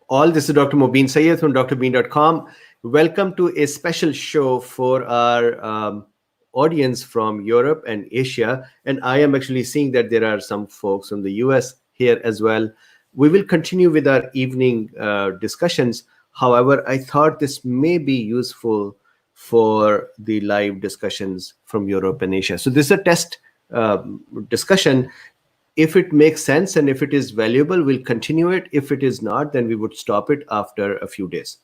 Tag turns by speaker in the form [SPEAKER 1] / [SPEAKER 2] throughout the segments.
[SPEAKER 1] all. This is Dr. Mobeen Sayed from drbeen.com. Welcome to a special show for our audience from Europe and Asia. And I am actually seeing that there are some folks from the US here as well. We will continue with our evening discussions. However, I thought this may be useful for the live discussions from Europe and Asia. So this is a test discussion. If it makes sense and if it is valuable, we'll continue it. If it is not, then we would stop it after a few days.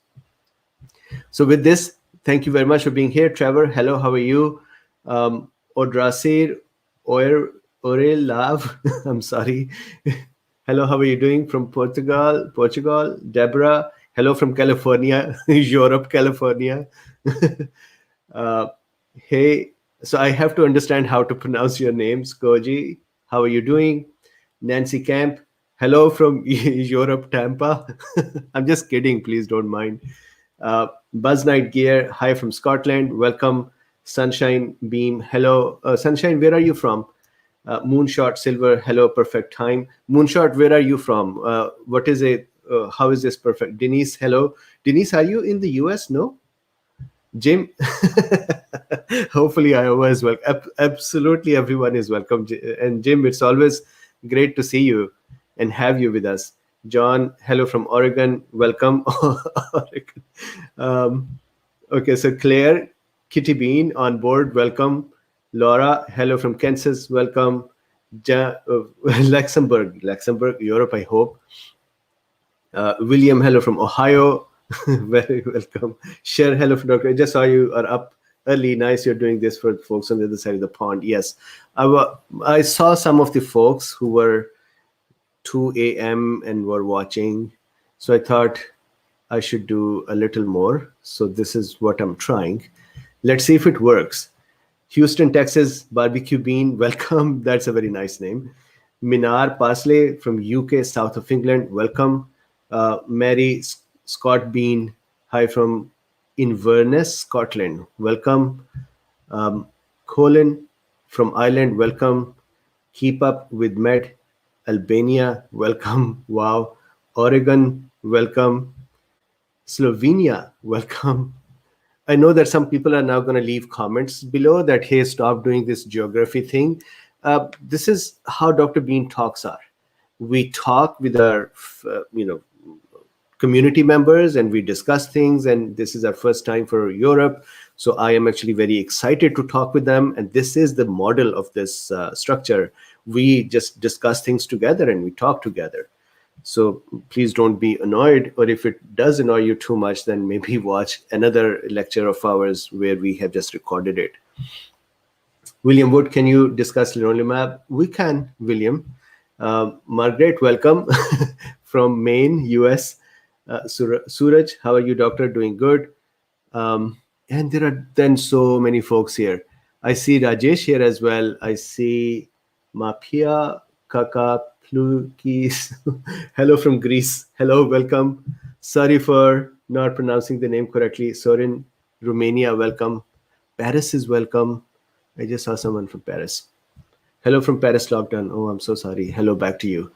[SPEAKER 1] So with this, thank you very much for being here. Trevor, hello, how are you? Odrasir, Lav, I'm sorry. Hello, how are you doing? From Portugal. Deborah, hello from California, Europe, California. Hey, so I have to understand how to pronounce your names. Koji, how are you doing? Nancy Camp, hello from Europe, Tampa. I'm just kidding, please don't mind. Buzz Night Gear, hi from Scotland. Welcome. Sunshine Beam, hello. Sunshine, where are you from? Moonshot Silver, hello, perfect time. Moonshot, where are you from? What is it? How is this perfect? Denise, hello. Denise, are you in the US? No? Jim, hopefully Iowa is welcome. Absolutely everyone is welcome. And Jim, it's always great to see you and have you with us. John, hello from Oregon. Welcome. Oregon. Okay, so Claire, Kitty Bean on board. Welcome. Laura, hello from Kansas. Welcome. Luxembourg, Europe, I hope. William, hello from Ohio. Very welcome. Cher, hello from Dr. I just saw you are up early. Nice, you're doing this for folks on the other side of the pond. Yes, I saw some of the folks who were 2 a.m. and were watching. So I thought I should do a little more. So this is what I'm trying. Let's see if it works. Houston, Texas, Barbecue Bean, welcome. That's a very nice name. Minar Parsley from UK, south of England, welcome. Mary Scott Bean, hi from Inverness, Scotland, welcome. Colin from Ireland, welcome. Keep Up with Med, Albania, welcome. Wow. Oregon, welcome. Slovenia, welcome. I know that some people are now going to leave comments below that, hey, stop doing this geography thing. This is how Dr. Bean talks are. We talk with our, community members and we discuss things, and this is our first time for Europe. So I am actually very excited to talk with them. And this is the model of this structure. We just discuss things together and we talk together. So please don't be annoyed, or if it does annoy you too much, then maybe watch another lecture of ours where we have just recorded it. William Wood, can you discuss leronlimab? We can, William. Margaret, welcome from Maine, US. Suraj, how are you, doctor? Doing good. And there are then so many folks here. I see Rajesh here as well. I see Mapia, Kaka, Plukis. Hello from Greece. Hello, welcome. Sorry for not pronouncing the name correctly. Sorin, Romania, welcome. Paris is welcome. I just saw someone from Paris. Hello from Paris lockdown. Oh, I'm so sorry. Hello back to you.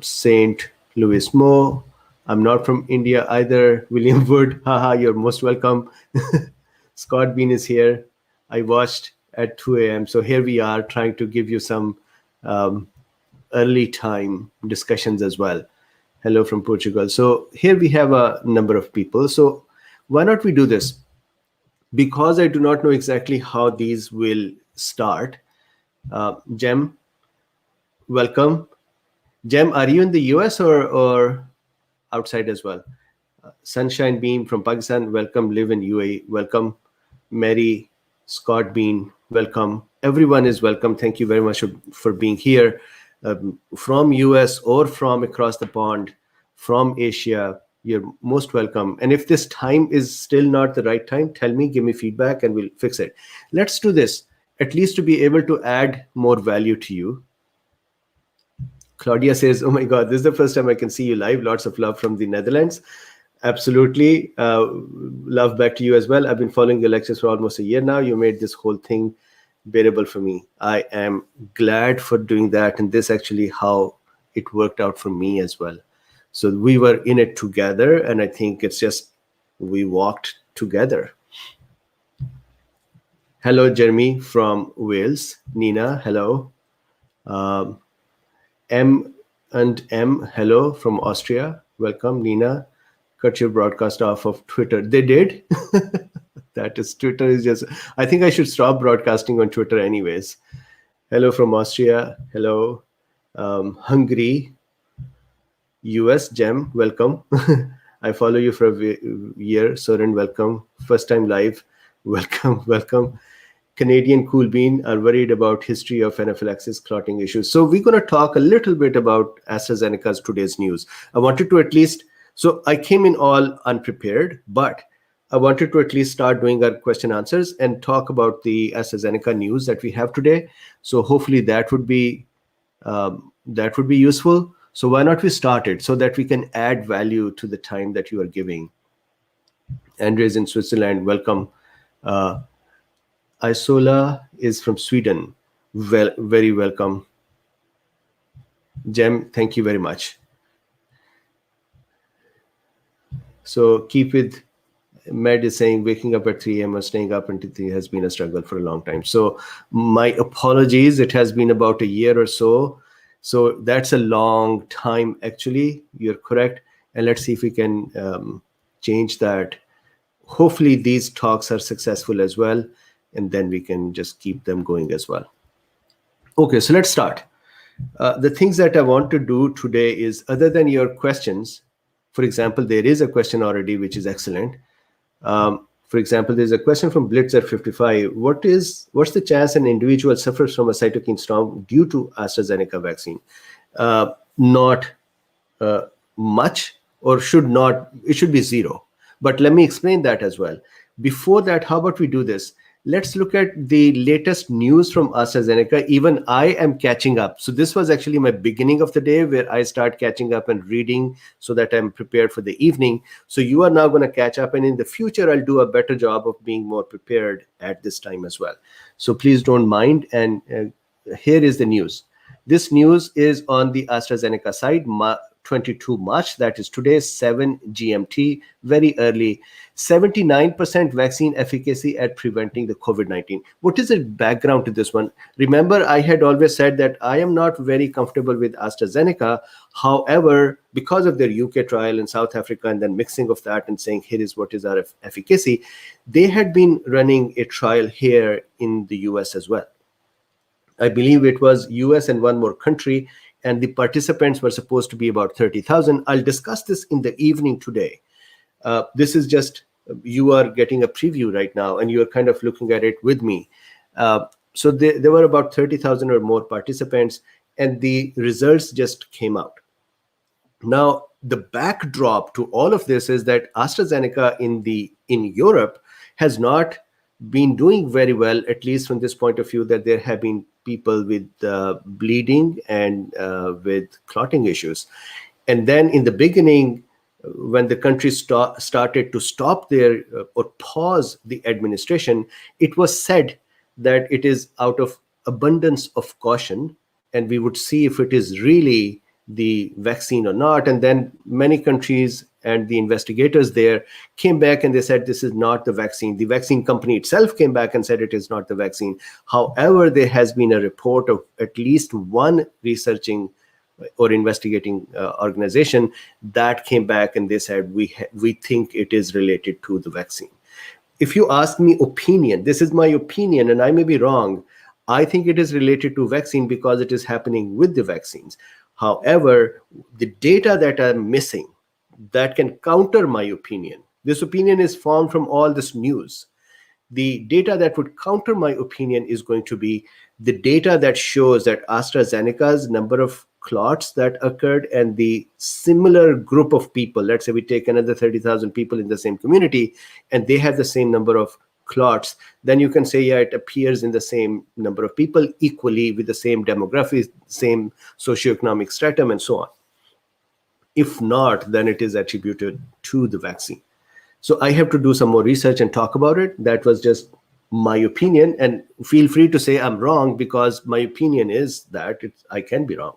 [SPEAKER 1] Saint Louis Mo. I'm not from India either. William Wood, haha, you're most welcome. Scott Bean is here. I watched at 2 a.m. So here we are trying to give you some early time discussions as well. Hello from Portugal. So here we have a number of people. So why not we do this? Because I do not know exactly how these will start. Jem, welcome. Jem, are you in the US or outside as well? Sunshine Beam from Pakistan, welcome. Live in UAE, welcome. Mary Scott Bean, welcome. Everyone is welcome. Thank you very much for being here. From US or from across the pond, from Asia, you're most welcome. And if this time is still not the right time, tell me, give me feedback and we'll fix it. Let's do this, at least to be able to add more value to you. Claudia says, oh my God, this is the first time I can see you live. Lots of love from the Netherlands. Absolutely. Love back to you as well. I've been following your lectures for almost a year now. You made this whole thing bearable for me. I am glad for doing that. And this actually how it worked out for me as well. So we were in it together, and I think it's just we walked together. Hello, Jeremy from Wales. Nina, hello. M and M, hello from Austria. Welcome, Nina. Cut your broadcast off of Twitter. They did. That is, Twitter is just, I think I should stop broadcasting on Twitter anyways. Hello from Austria. Hello. Hungary. US, Gem, welcome. I follow you for a year. Soren, welcome. First time live. Welcome, welcome. Canadian Cool Bean are worried about history of anaphylaxis clotting issues. So we're going to talk a little bit about AstraZeneca's today's news. I wanted to at least, so I came in all unprepared, but I wanted to at least start doing our question answers and talk about the AstraZeneca news that we have today. So hopefully that would be useful. So why not we start it so that we can add value to the time that you are giving. Andres in Switzerland, welcome. Isola is from Sweden. Well, very welcome. Jem, thank you very much. So keep with Med is saying waking up at 3 a.m. or staying up until 3 has been a struggle for a long time. So my apologies. It has been about a year or so. So that's a long time, actually. You're correct. And let's see if we can change that. Hopefully these talks are successful as well. And then we can just keep them going as well. Okay, so let's start. The things that I want to do today is, other than your questions, for example, there is a question already, which is excellent. For example, there's a question from Blitzer55. What's the chance an individual suffers from a cytokine storm due to AstraZeneca vaccine? Not much, or should not, it should be zero. But let me explain that as well. Before that, how about we do this? Let's look at the latest news from AstraZeneca. Even I am catching up. So this was actually my beginning of the day where I start catching up and reading so that I'm prepared for the evening. So you are now going to catch up. And in the future, I'll do a better job of being more prepared at this time as well. So please don't mind. And here is the news. This news is on the AstraZeneca side, 22 March, that is today, 7 GMT, very early. 79% vaccine efficacy at preventing the COVID-19. What is the background to this one? Remember, I had always said that I am not very comfortable with AstraZeneca. However, because of their UK trial in South Africa and then mixing of that and saying, here is what is our efficacy, they had been running a trial here in the US as well. I believe it was US and one more country, and the participants were supposed to be about 30,000. I'll discuss this in the evening today. This is just, you are getting a preview right now, and you're kind of looking at it with me. So there were about 30,000 or more participants, and the results just came out. Now, the backdrop to all of this is that AstraZeneca in Europe has not been doing very well, at least from this point of view, that there have been people with bleeding and with clotting issues. And then in the beginning, when the country started to stop their or pause the administration, it was said that it is out of abundance of caution, and we would see if it is really the vaccine or not. And then many countries and the investigators there came back and they said this is not the vaccine. The vaccine company itself came back and said it is not the vaccine. However, there has been a report of at least one researching or investigating organization that came back and they said we think it is related to the vaccine. If you ask me opinion, this is my opinion and I may be wrong. I think it is related to vaccine because it is happening with the vaccines. However, the data that I'm missing that can counter my opinion. This opinion is formed from all this news. The data that would counter my opinion is going to be the data that shows that AstraZeneca's number of clots that occurred and the similar group of people, let's say we take another 30,000 people in the same community and they have the same number of clots, then you can say, yeah, it appears in the same number of people equally with the same demographics, same socioeconomic stratum and so on. If not, then it is attributed to the vaccine. So I have to do some more research and talk about it. That was just my opinion. And feel free to say I'm wrong because my opinion is that I can be wrong.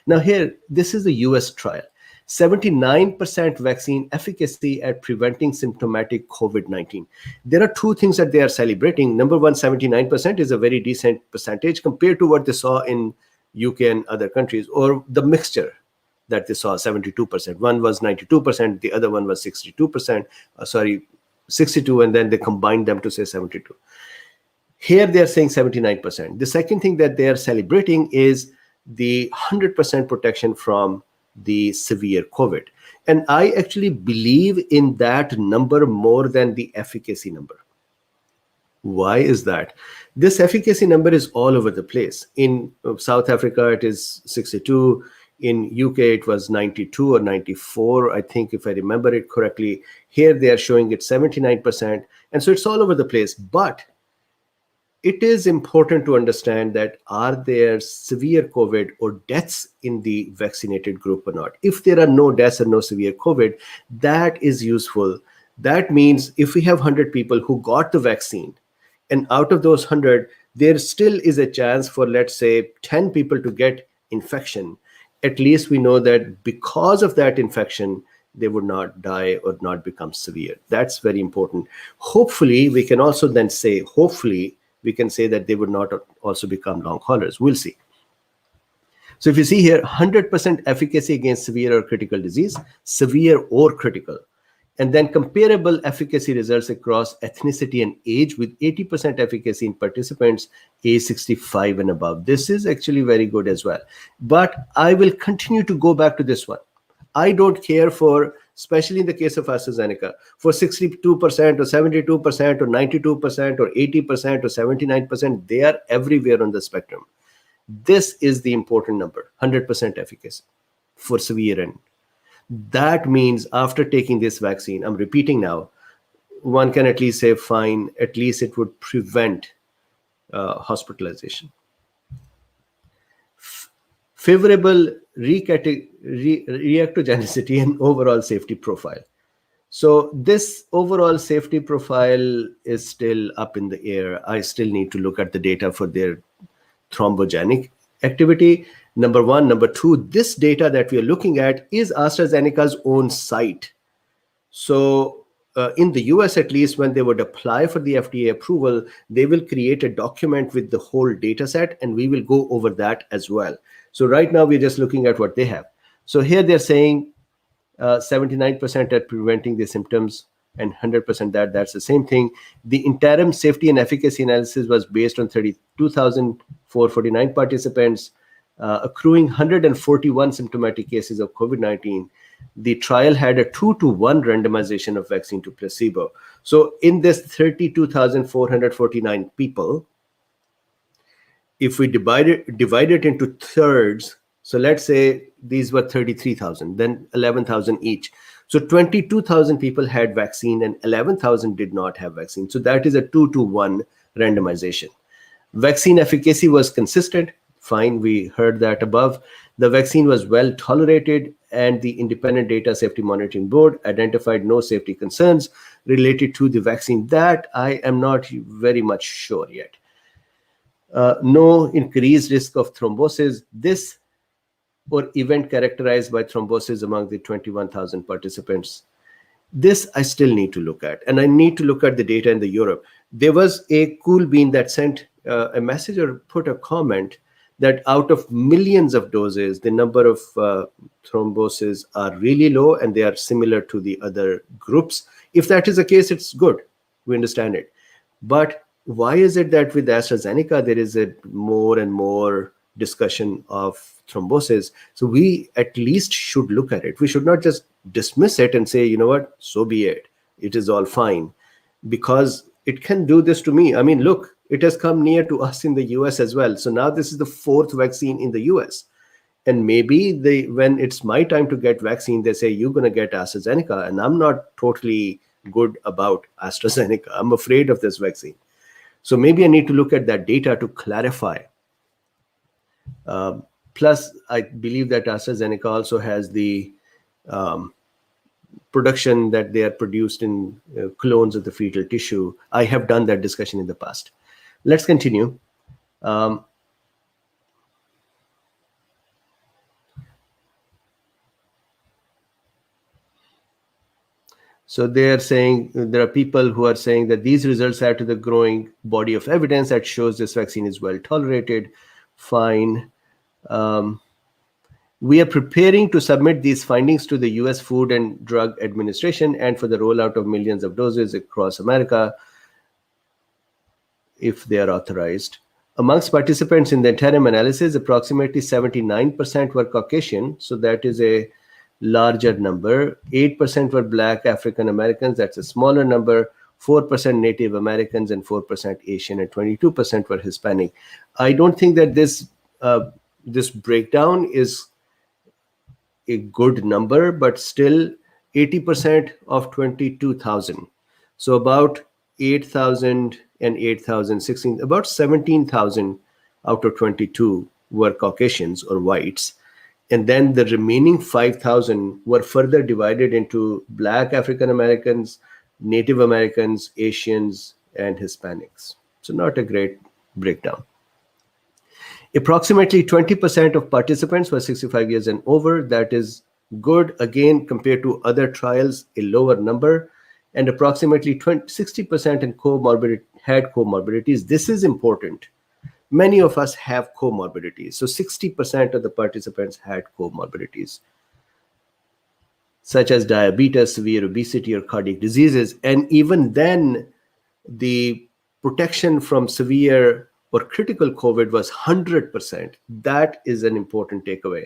[SPEAKER 1] Now here, this is the US trial. 79% vaccine efficacy at preventing symptomatic COVID-19. There are two things that they are celebrating. Number one, 79% is a very decent percentage compared to what they saw in UK and other countries, or the mixture that they saw, 72%. One was 92%, the other one was 62%, 62, and then they combined them to say 72. Here they are saying 79%. The second thing that they are celebrating is the 100% protection from the severe COVID. And I actually believe in that number more than the efficacy number. Why is that? This efficacy number is all over the place. In South Africa, it is 62. In UK, it was 92 or 94, I think, if I remember it correctly. Here, they are showing it 79%. And so it's all over the place. But it is important to understand that are there severe COVID or deaths in the vaccinated group or not? If there are no deaths or no severe COVID, that is useful. That means if we have 100 people who got the vaccine, and out of those 100, there still is a chance for, let's say, 10 people to get infection. At least we know that because of that infection, they would not die or not become severe. That's very important. Hopefully, we can also then say, we can say that they would not also become long haulers. We'll see. So if you see here, 100% efficacy against severe or critical disease, severe or critical, and then comparable efficacy results across ethnicity and age with 80% efficacy in participants age 65 and above. This is actually very good as well. But I will continue to go back to this one. I don't care for, especially in the case of AstraZeneca, for 62% or 72% or 92% or 80% or 79%, they are everywhere on the spectrum. This is the important number, 100% efficacy for severe end. That means after taking this vaccine, I'm repeating now, one can at least say, fine, at least it would prevent hospitalization. Favorable reactogenicity and overall safety profile. So this overall safety profile is still up in the air. I still need to look at the data for their thrombogenic activity. Number one. Number two, this data that we are looking at is AstraZeneca's own site. So in the US, at least, when they would apply for the FDA approval, they will create a document with the whole data set, and we will go over that as well. So right now, we're just looking at what they have. So here they're saying 79% at preventing the symptoms and 100% that's the same thing. The interim safety and efficacy analysis was based on 32,449 participants, accruing 141 symptomatic cases of COVID-19. The trial had a 2-to-1 randomization of vaccine to placebo. So in this 32,449 people, if we divide it into thirds, so let's say these were 33,000, then 11,000 each. So 22,000 people had vaccine and 11,000 did not have vaccine. So that is a 2-to-1 randomization. Vaccine efficacy was consistent. Fine, we heard that above. The vaccine was well tolerated, and the Independent Data Safety Monitoring Board identified no safety concerns related to the vaccine. That I am not very much sure yet. No increased risk of thrombosis. This or event characterized by thrombosis among the 21,000 participants. This I still need to look at, and I need to look at the data in the Europe. There was a cool bean that sent a message or put a comment that out of millions of doses, the number of thromboses are really low and they are similar to the other groups. If that is the case, it's good. We understand it. But why is it that with AstraZeneca, there is a more and more discussion of thrombosis? So we at least should look at it. We should not just dismiss it and say, you know what, so be it. It is all fine, because it can do this to me. I mean, look, it has come near to us in the US as well. So now this is the 4th vaccine in the US. And maybe when it's my time to get vaccine, they say, you're going to get AstraZeneca. And I'm not totally good about AstraZeneca. I'm afraid of this vaccine. So maybe I need to look at that data to clarify. Plus, I believe that AstraZeneca also has the production that they are produced in clones of the fetal tissue. I have done that discussion in the past. Let's continue. So they are saying, there are people who are saying that these results add to the growing body of evidence that shows this vaccine is well tolerated. Fine. We are preparing to submit these findings to the US Food and Drug Administration and for the rollout of millions of doses across America if they are authorized. Amongst participants in the interim analysis, approximately 79% were Caucasian, so that is a larger number. 8% were Black African Americans, that's a smaller number. 4% Native Americans and 4% Asian, and 22% were Hispanic. I don't think that this breakdown is a good number, but still 80% of 22,000. So about 8,000 and 8,000, 16, about 17,000 out of 22 were Caucasians or whites. And then the remaining 5,000 were further divided into Black African Americans, Native Americans, Asians, and Hispanics. So not a great breakdown. Approximately 20% of participants were 65 years and over. That is good. Again, compared to other trials, a lower number. And approximately 60% had comorbidities. This is important. Many of us have comorbidities. So 60% of the participants had comorbidities, such as diabetes, severe obesity, or cardiac diseases. And even then, the protection from severe or critical COVID was 100%. That is an important takeaway.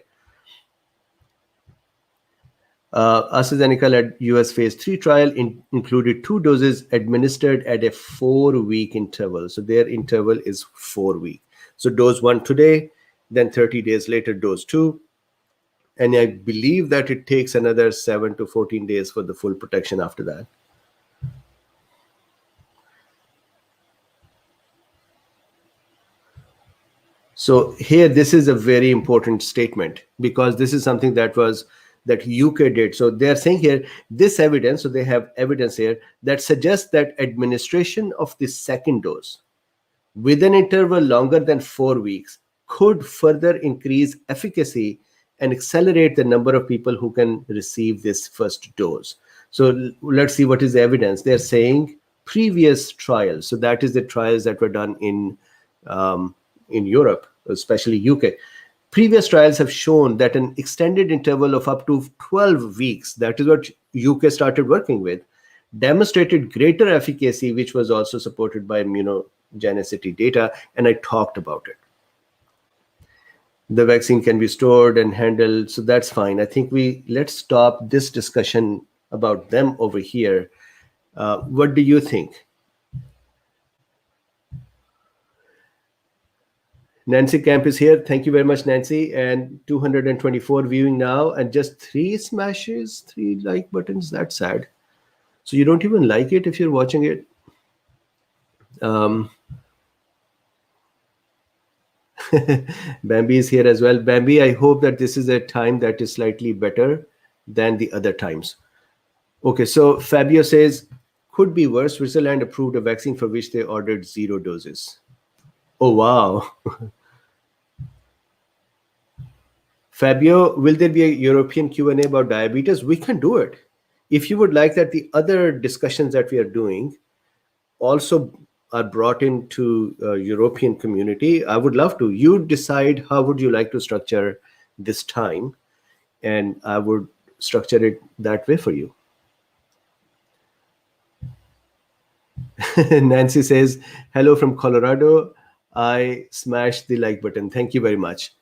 [SPEAKER 1] AstraZeneca-led US phase 3 trial included 2 doses administered at a 4-week interval. So their interval is 4 weeks. So dose 1 today, then 30 days later, dose 2. And I believe that it takes another 7 to 14 days for the full protection after that. So here, this is a very important statement, because this is something that UK did. So they are saying here, this evidence, so they have evidence here that suggests that administration of the second dose with an interval longer than 4 weeks could further increase efficacy and accelerate the number of people who can receive this first dose. So let's see what is the evidence. They're saying previous trials, so that is the trials that were done in Europe, especially UK. Previous trials have shown that an extended interval of up to 12 weeks, that is what UK started working with, demonstrated greater efficacy, which was also supported by immunogenicity data, and I talked about it. The vaccine can be stored and handled, so that's fine. I think let's stop this discussion about them over here. What do you think? Nancy Camp is here. Thank you very much, Nancy. And 224 viewing now, and just 3 smashes, 3 like buttons. That's sad. So you don't even like it if you're watching it. Bambi is here as well. Bambi, I hope that this is a time that is slightly better than the other times. Okay, so Fabio says, could be worse. Switzerland approved a vaccine for which they ordered 0 doses. Oh, wow. Fabio, will there be a European Q&A about diabetes? We can do it. If you would like that the other discussions that we are doing also are brought into European community, I would love to. You decide how would you like to structure this time, and I would structure it that way for you. Nancy says, hello from Colorado. I smashed the like button. Thank you very much.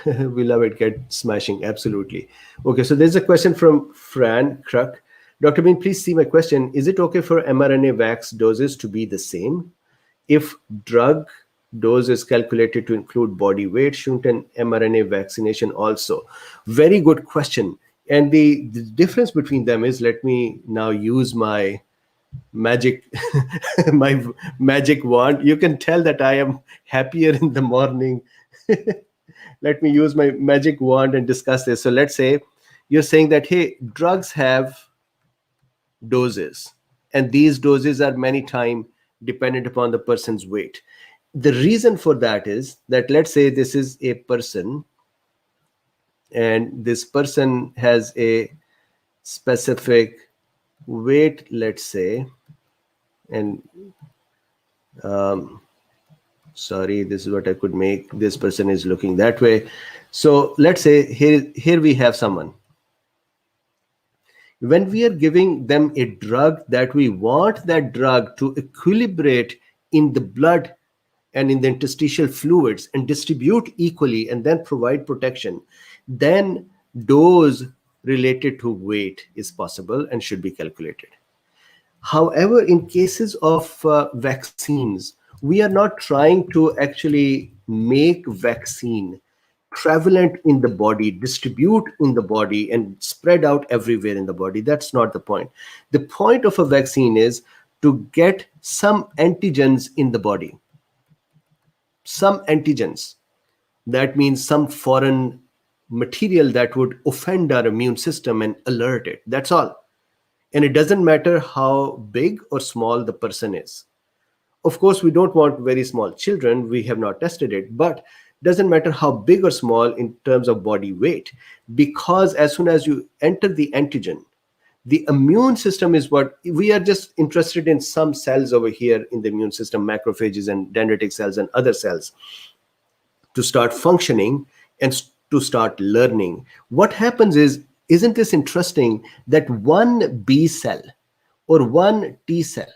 [SPEAKER 1] We love it. Get smashing. Absolutely. Okay, so there's a question from Fran Kruk. Dr. Bean, please see my question. Is it okay for mRNA vax doses to be the same? If drug dose is calculated to include body weight, shouldn't an mRNA vaccination also? Very good question. And the difference between them is, let me now use my magic wand. You can tell that I am happier in the morning. Let me use my magic wand and discuss this. So let's say you're saying that, hey, drugs have doses, and these doses are many times dependent upon the person's weight. The reason for that is that, let's say this is a person, and this person has a specific weight, let's say, and sorry, this is what I could make. This person is looking that way. So let's say here we have someone. When we are giving them a drug that we want that drug to equilibrate in the blood and in the interstitial fluids and distribute equally and then provide protection, then dose related to weight is possible and should be calculated. However, in cases of vaccines, we are not trying to actually make vaccine prevalent in the body, distribute in the body, and spread out everywhere in the body. That's not the point. The point of a vaccine is to get some antigens in the body. Some antigens. That means some foreign material that would offend our immune system and alert it. That's all. And it doesn't matter how big or small the person is. Of course, we don't want very small children. We have not tested it, but doesn't matter how big or small in terms of body weight, because as soon as you enter the antigen, the immune system is what we are just interested in. Some cells over here in the immune system, macrophages and dendritic cells and other cells, to start functioning and to start learning. What happens is, isn't this interesting that one B cell or one T cell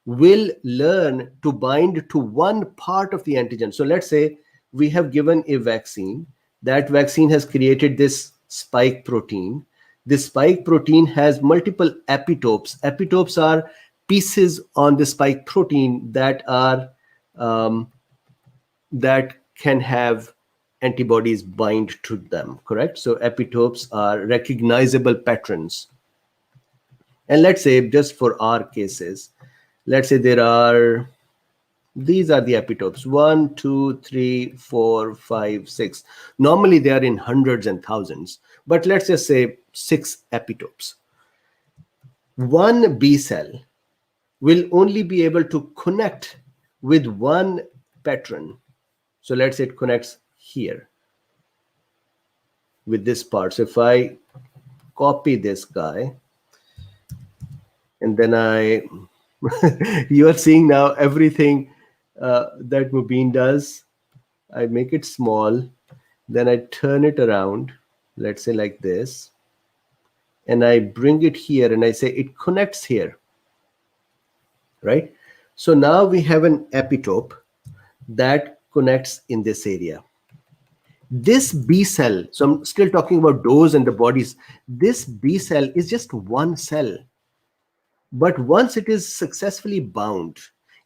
[SPEAKER 1] will learn to bind to one part of the antigen? So let's say we have given a vaccine. That vaccine has created this spike protein. This spike protein has multiple epitopes. Epitopes are pieces on the spike protein that are that can have antibodies bind to them, correct? So epitopes are recognizable patterns. And let's say, just for our cases, let's say these are the epitopes: 1, 2, 3, 4, 5, 6. Normally they are in hundreds and thousands, but let's just say 6 epitopes. One B cell will only be able to connect with one pattern. So let's say it connects here with this part. So if I copy this guy, and then you are seeing now everything that Mubin does. I make it small, then I turn it around, let's say like this, and I bring it here and I say it connects here, right? So now we have an epitope that connects in this area. This B cell, so I'm still talking about dose and the bodies. This B cell is just one cell. But once it is successfully bound,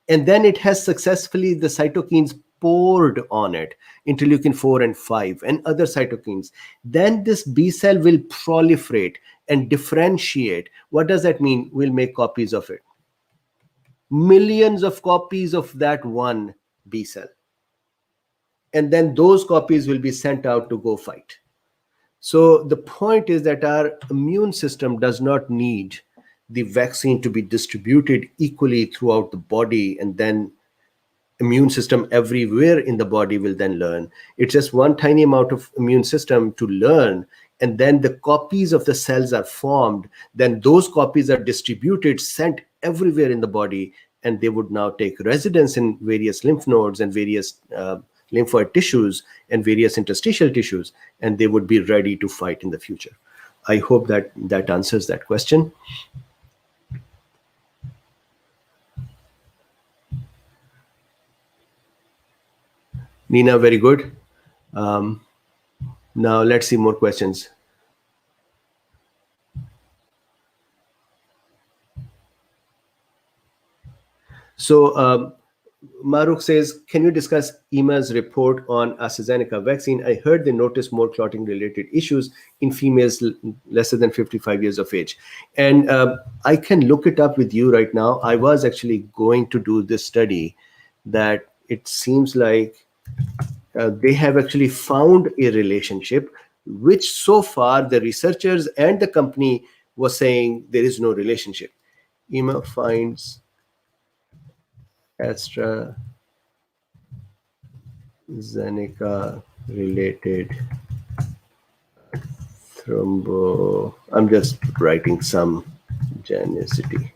[SPEAKER 1] and then it has successfully the cytokines poured on it, interleukin 4 and 5 and other cytokines, then this B cell will proliferate and differentiate. What does that mean? We'll make copies of it. Millions of copies of that one B cell. And then those copies will be sent out to go fight. So the point is that our immune system does not need the vaccine to be distributed equally throughout the body, and then immune system everywhere in the body will then learn. It's just one tiny amount of immune system to learn, and then the copies of the cells are formed. Then those copies are distributed, sent everywhere in the body, and they would now take residence in various lymph nodes and various lymphoid tissues and various interstitial tissues, and they would be ready to fight in the future. I hope that answers that question. Nina, very good. Now let's see more questions. So Maruk says, can you discuss EMA's report on AstraZeneca vaccine? I heard they noticed more clotting related issues in females lesser than 55 years of age. And I can look it up with you right now. I was actually going to do this study that it seems like they have actually found a relationship, which so far the researchers and the company was saying there is no relationship. EMA finds AstraZeneca related Thrombo. I'm just writing some genicity.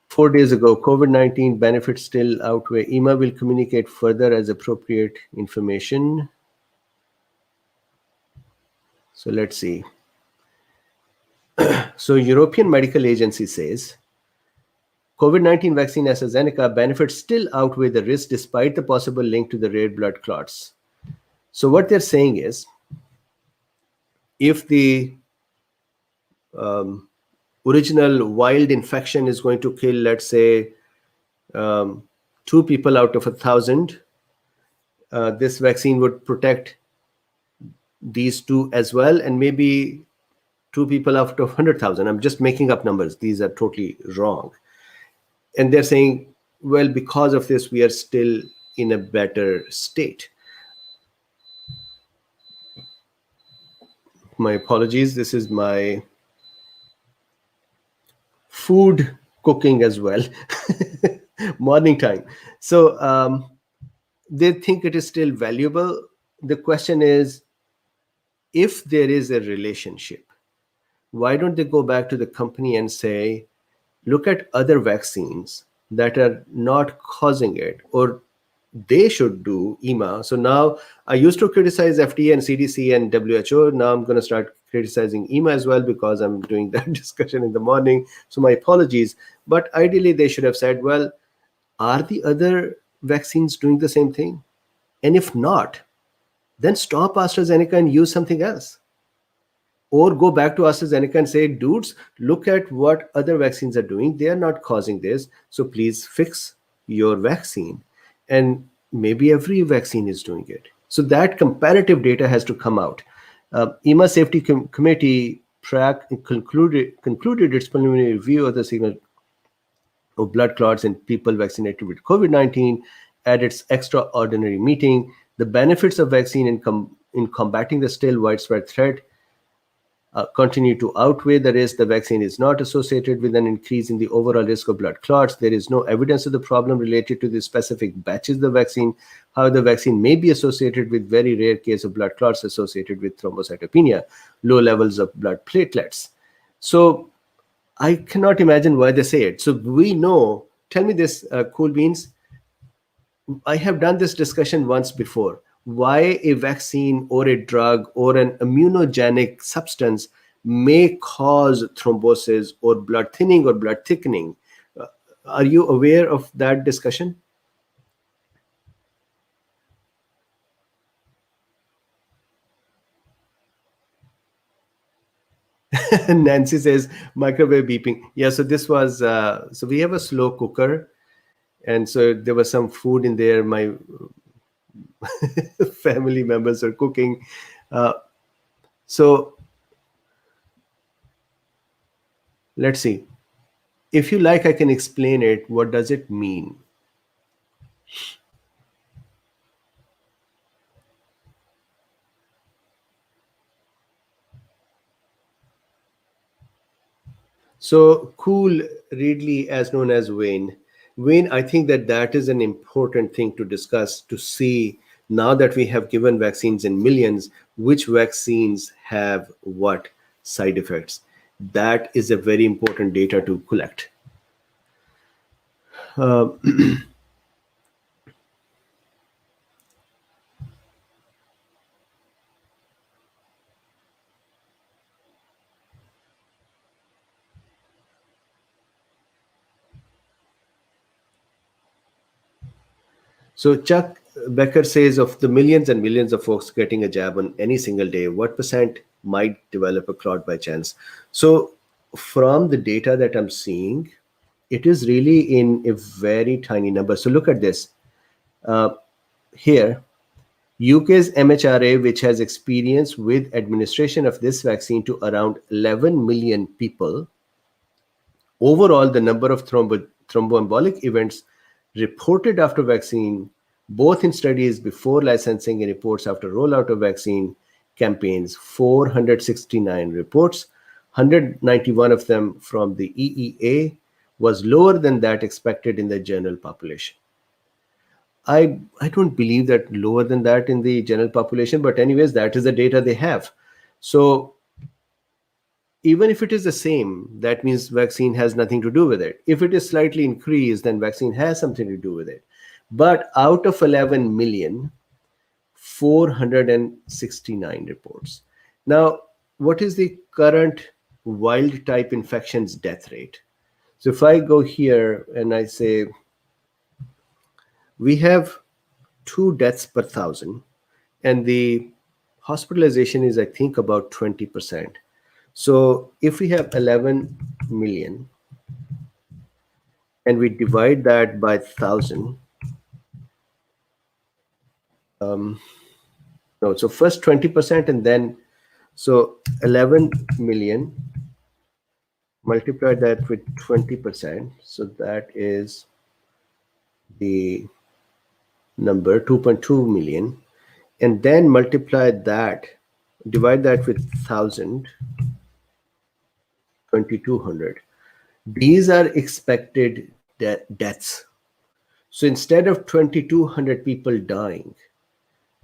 [SPEAKER 1] 4 days ago, COVID-19 benefits still outweigh. EMA will communicate further as appropriate information. So let's see. So European Medical Agency says COVID-19 vaccine AstraZeneca benefits still outweigh the risk despite the possible link to the rare blood clots. So what they're saying is, if the original wild infection is going to kill, let's say, 2 people out of 1,000, this vaccine would protect these 2 as well, and maybe 2 people out of 100,000. I'm just making up numbers. These are totally wrong. And they're saying, well, because of this, we are still in a better state. My apologies. This is my food cooking as well. Morning time. So they think it is still valuable. The question is, if there is a relationship, why don't they go back to the company and say, look at other vaccines that are not causing it, or they should do EMA. So now I used to criticize FDA and CDC and WHO. Now I'm going to start criticizing EMA as well, because I'm doing that discussion in the morning. So my apologies. But ideally, they should have said, well, are the other vaccines doing the same thing? And if not, then stop AstraZeneca and use something else. Or go back to AstraZeneca and say, dudes, look at what other vaccines are doing. They are not causing this. So please fix your vaccine. And maybe every vaccine is doing it. So that comparative data has to come out. EMA Safety Committee concluded its preliminary review of the signal of blood clots in people vaccinated with COVID-19 at its extraordinary meeting. The benefits of vaccine in combating the still widespread threat continue to outweigh the risk. The vaccine is not associated with an increase in the overall risk of blood clots. There is no evidence of the problem related to the specific batches of the vaccine. However, the vaccine may be associated with very rare case of blood clots associated with thrombocytopenia, low levels of blood platelets. So I cannot imagine why they say it. So we know, tell me this, Cool Beans, I have done this discussion once before. Why a vaccine or a drug or an immunogenic substance may cause thrombosis or blood thinning or blood thickening. Are you aware of that discussion? Nancy says microwave beeping. Yeah, so this was, so we have a slow cooker. And so there was some food in there. My family members are cooking. So let's see. If you like, I can explain it. What does it mean? So Cool Ridley, as known as Wayne. Wayne, I think that is an important thing to discuss, to see now that we have given vaccines in millions, which vaccines have what side effects. That is a very important data to collect. So Chuck Becker says, of the millions and millions of folks getting a jab on any single day, what percent might develop a clot by chance? So from the data that I'm seeing, it is really in a very tiny number. So look at this. Here, UK's MHRA, which has experience with administration of this vaccine to around 11 million people, overall, the number of thromboembolic events reported after vaccine, both in studies before licensing and reports after rollout of vaccine campaigns, 469 reports, 191 of them from the EEA, was lower than that expected in the general population. I don't believe that lower than that in the general population, but anyways, that is the data they have. So even if it is the same, that means vaccine has nothing to do with it. If it is slightly increased, then vaccine has something to do with it. But out of 11 million, 469 reports. Now, what is the current wild type infections death rate? So if I go here and I say we have 2 deaths per thousand, and the hospitalization is, I think, about 20%. So if we have 11 million and we divide that by 1,000, no, so first 20% and then, so 11 million, multiply that with 20%. So that is the number 2.2 million. And then multiply that, divide that with 1,000, 2,200. These are expected deaths. So instead of 2,200 people dying,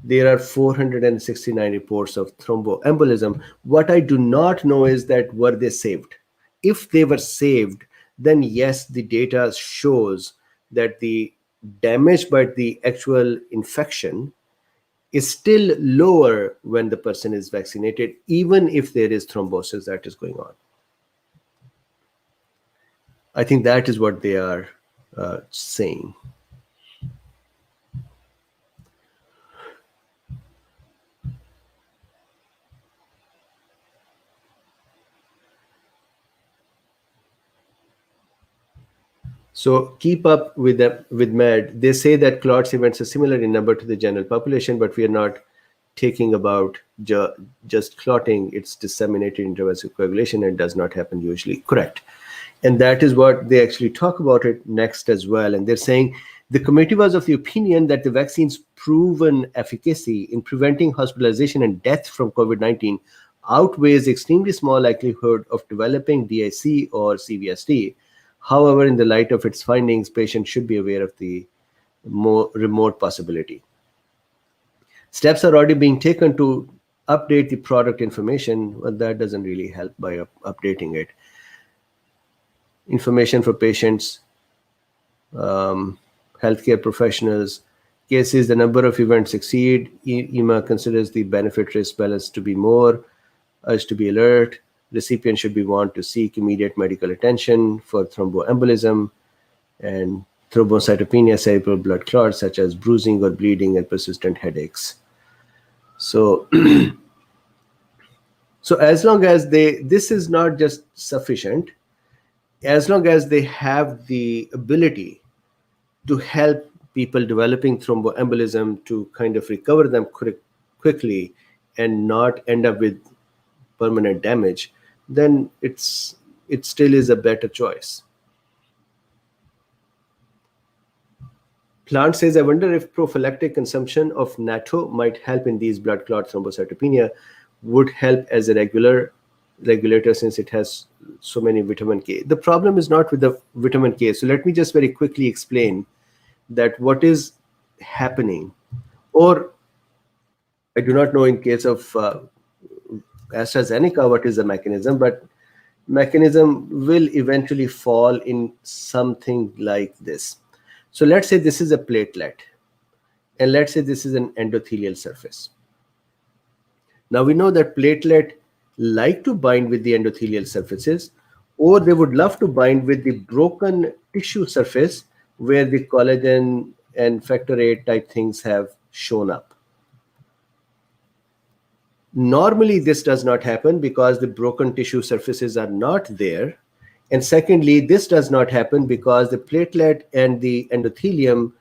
[SPEAKER 1] there are 469 reports of thromboembolism. What I do not know is that were they saved? If they were saved, then yes, the data shows that the damage by the actual infection is still lower when the person is vaccinated, even if there is thrombosis that is going on. I think that is what they are saying. So keep up with med. They say that clots events are similar in number to the general population, but we are not taking about just clotting. It's disseminated intravascular coagulation and does not happen usually. Correct. And that is what they actually talk about it next as well. And they're saying the committee was of the opinion that the vaccine's proven efficacy in preventing hospitalization and death from COVID-19 outweighs extremely small likelihood of developing DIC or CVSD. However, in the light of its findings, patients should be aware of the more remote possibility. Steps are already being taken to update the product information, but that doesn't really help by updating it. Information for patients, healthcare professionals, cases, the number of events exceed. EMA considers the benefit-risk balance to be more, urge to be alert. Recipient should be warned to seek immediate medical attention for thromboembolism and thrombocytopenia, cerebral blood clots such as bruising or bleeding and persistent headaches. So, so as long as this is not just sufficient, as long as they have the ability to help people developing thromboembolism to kind of recover them quickly and not end up with permanent damage, then it still is a better choice. Plant says, I wonder if prophylactic consumption of natto might help in these blood clot thrombocytopenia, would help as a regulator since it has so many vitamin K. The problem is not with the vitamin K. So let me just very quickly explain that what is happening, or I do not know in case of AstraZeneca what is the mechanism, but mechanism will eventually fall in something like this. So let's say this is a platelet, and let's say this is an endothelial surface. Now we know that platelet like to bind with the endothelial surfaces, or they would love to bind with the broken tissue surface where the collagen and factor VIII type things have shown up. Normally, this does not happen because the broken tissue surfaces are not there. And secondly, this does not happen because the platelet and the endothelium,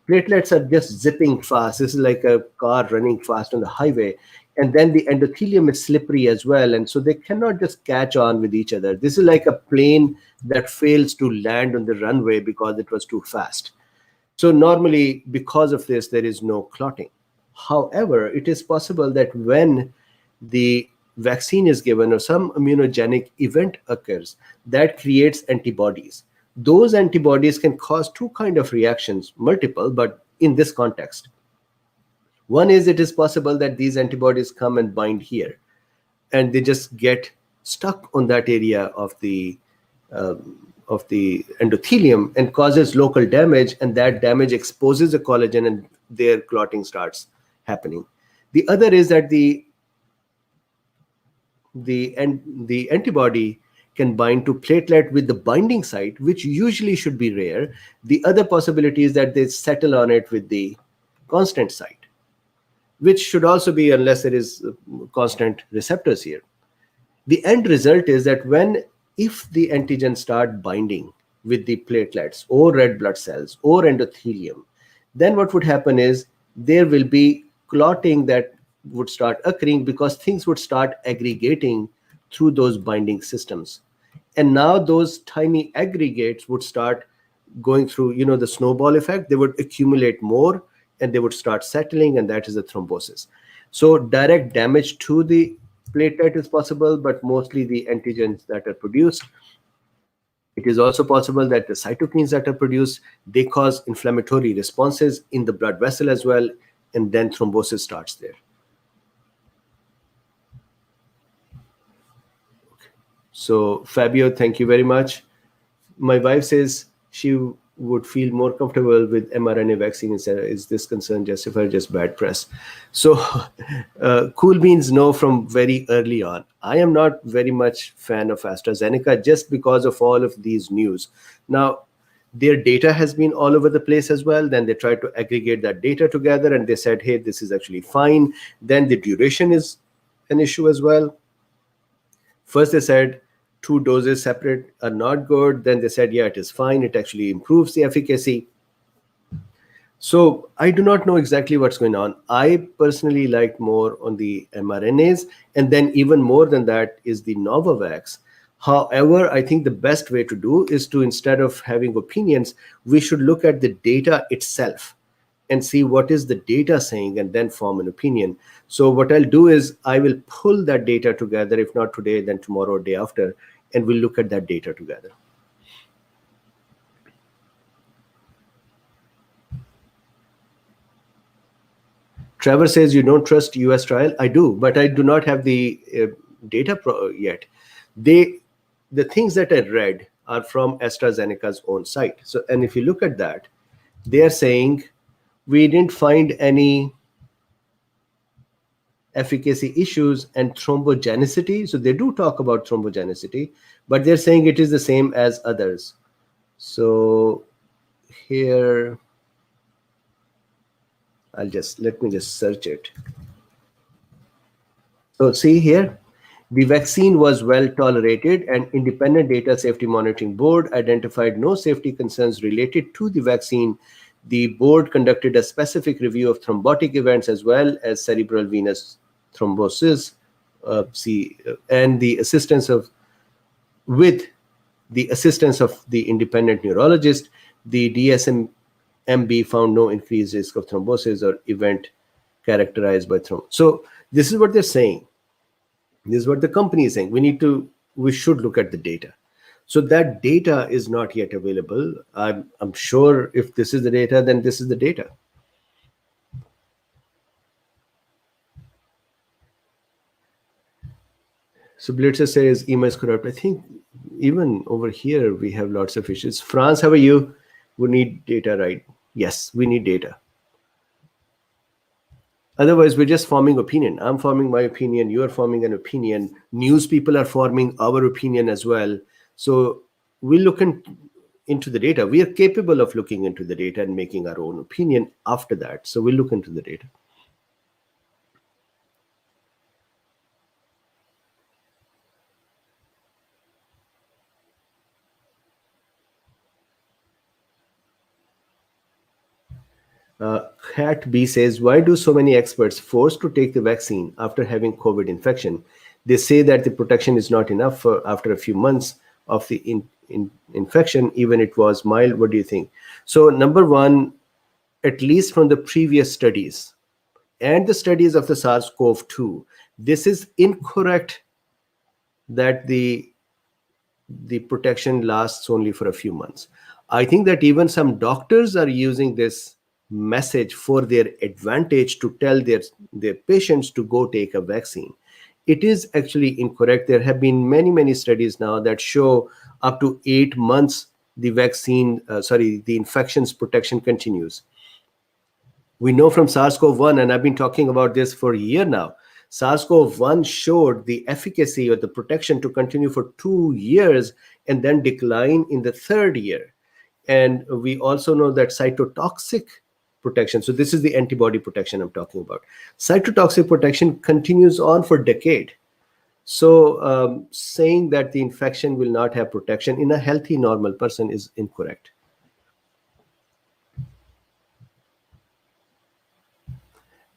[SPEAKER 1] platelets are just zipping fast. This is like a car running fast on the highway. And then the endothelium is slippery as well. And so they cannot just catch on with each other. This is like a plane that fails to land on the runway because it was too fast. So normally, because of this, there is no clotting. However, it is possible that when the vaccine is given or some immunogenic event occurs that creates antibodies, those antibodies can cause two kinds of reactions, multiple, but in this context. One is, it is possible that these antibodies come and bind here, and they just get stuck on that area of the endothelium and causes local damage, and that damage exposes the collagen and their clotting starts happening. The other is that the antibody can bind to platelet with the binding site, which usually should be rare. The other possibility is that they settle on it with the constant site, which should also be, unless there is constant receptors here. The end result is that if the antigen start binding with the platelets or red blood cells or endothelium, then what would happen is there will be clotting that would start occurring, because things would start aggregating through those binding systems. And now those tiny aggregates would start going through, the snowball effect. They would accumulate more and they would start settling, and that is a thrombosis. So direct damage to the platelet is possible, but mostly the antigens that are produced. It is also possible that the cytokines that are produced, they cause inflammatory responses in the blood vessel as well, and then thrombosis starts there. So Fabio, thank you very much. My wife says she would feel more comfortable with mRNA vaccine instead. Is this concern justified, just bad press? So Cool Beans know from very early on, I am not very much fan of AstraZeneca just because of all of these news. Now, their data has been all over the place as well. Then they tried to aggregate that data together and they said, hey, this is actually fine. Then the duration is an issue as well. First, they said 2 doses separate are not good. Then they said, yeah, it is fine. It actually improves the efficacy. So I do not know exactly what's going on. I personally liked more on the mRNAs. And then even more than that is the Novavax. However, I think the best way to do is to, instead of having opinions, we should look at the data itself and see what is the data saying and then form an opinion. So what I'll do is I will pull that data together, if not today, then tomorrow or day after, and we'll look at that data together. Trevor says you don't trust US trial. I do, but I do not have the data yet. The things that I read are from AstraZeneca's own site. So, and if you look at that, they are saying we didn't find any efficacy issues and thrombogenicity. So they do talk about thrombogenicity, but they're saying it is the same as others. So here, let me just search it. So see here, the vaccine was well tolerated, and independent data safety monitoring board identified no safety concerns related to the vaccine. The board conducted a specific review of thrombotic events as well as cerebral venous thrombosis, and with the assistance of the independent neurologist. The DSMB found no increased risk of thrombosis or event characterized by thrombosis. So this is what they're saying. This is what the company is saying. We should look at the data. So that data is not yet available. I'm sure if this is the data, then this is the data. So Blitzer says email is corrupt. I think even over here we have lots of issues. France, how are you? We need data, right? Yes, we need data. Otherwise, we're just forming opinion. I'm forming my opinion. You are forming an opinion. News people are forming our opinion as well. So we look into the data. We are capable of looking into the data and making our own opinion after that. So we'll look into the data. Hat B says, why do so many experts forced to take the vaccine after having COVID infection? They say that the protection is not enough after a few months of the infection, even it was mild. What do you think? So number one, at least from the previous studies and the studies of the SARS-CoV-2, this is incorrect that the protection lasts only for a few months. I think that even some doctors are using this message for their advantage to tell their patients to go take a vaccine. It is actually incorrect. There have been many studies now that show up to 8 months the the infection's protection continues. We know from SARS-CoV-1, and I've been talking about this for a year now, SARS-CoV-1 showed the efficacy or the protection to continue for 2 years and then decline in the third year. And we also know that cytotoxic protection, so this is the antibody protection I'm talking about, cytotoxic protection continues on for decade. So saying that the infection will not have protection in a healthy normal person is incorrect.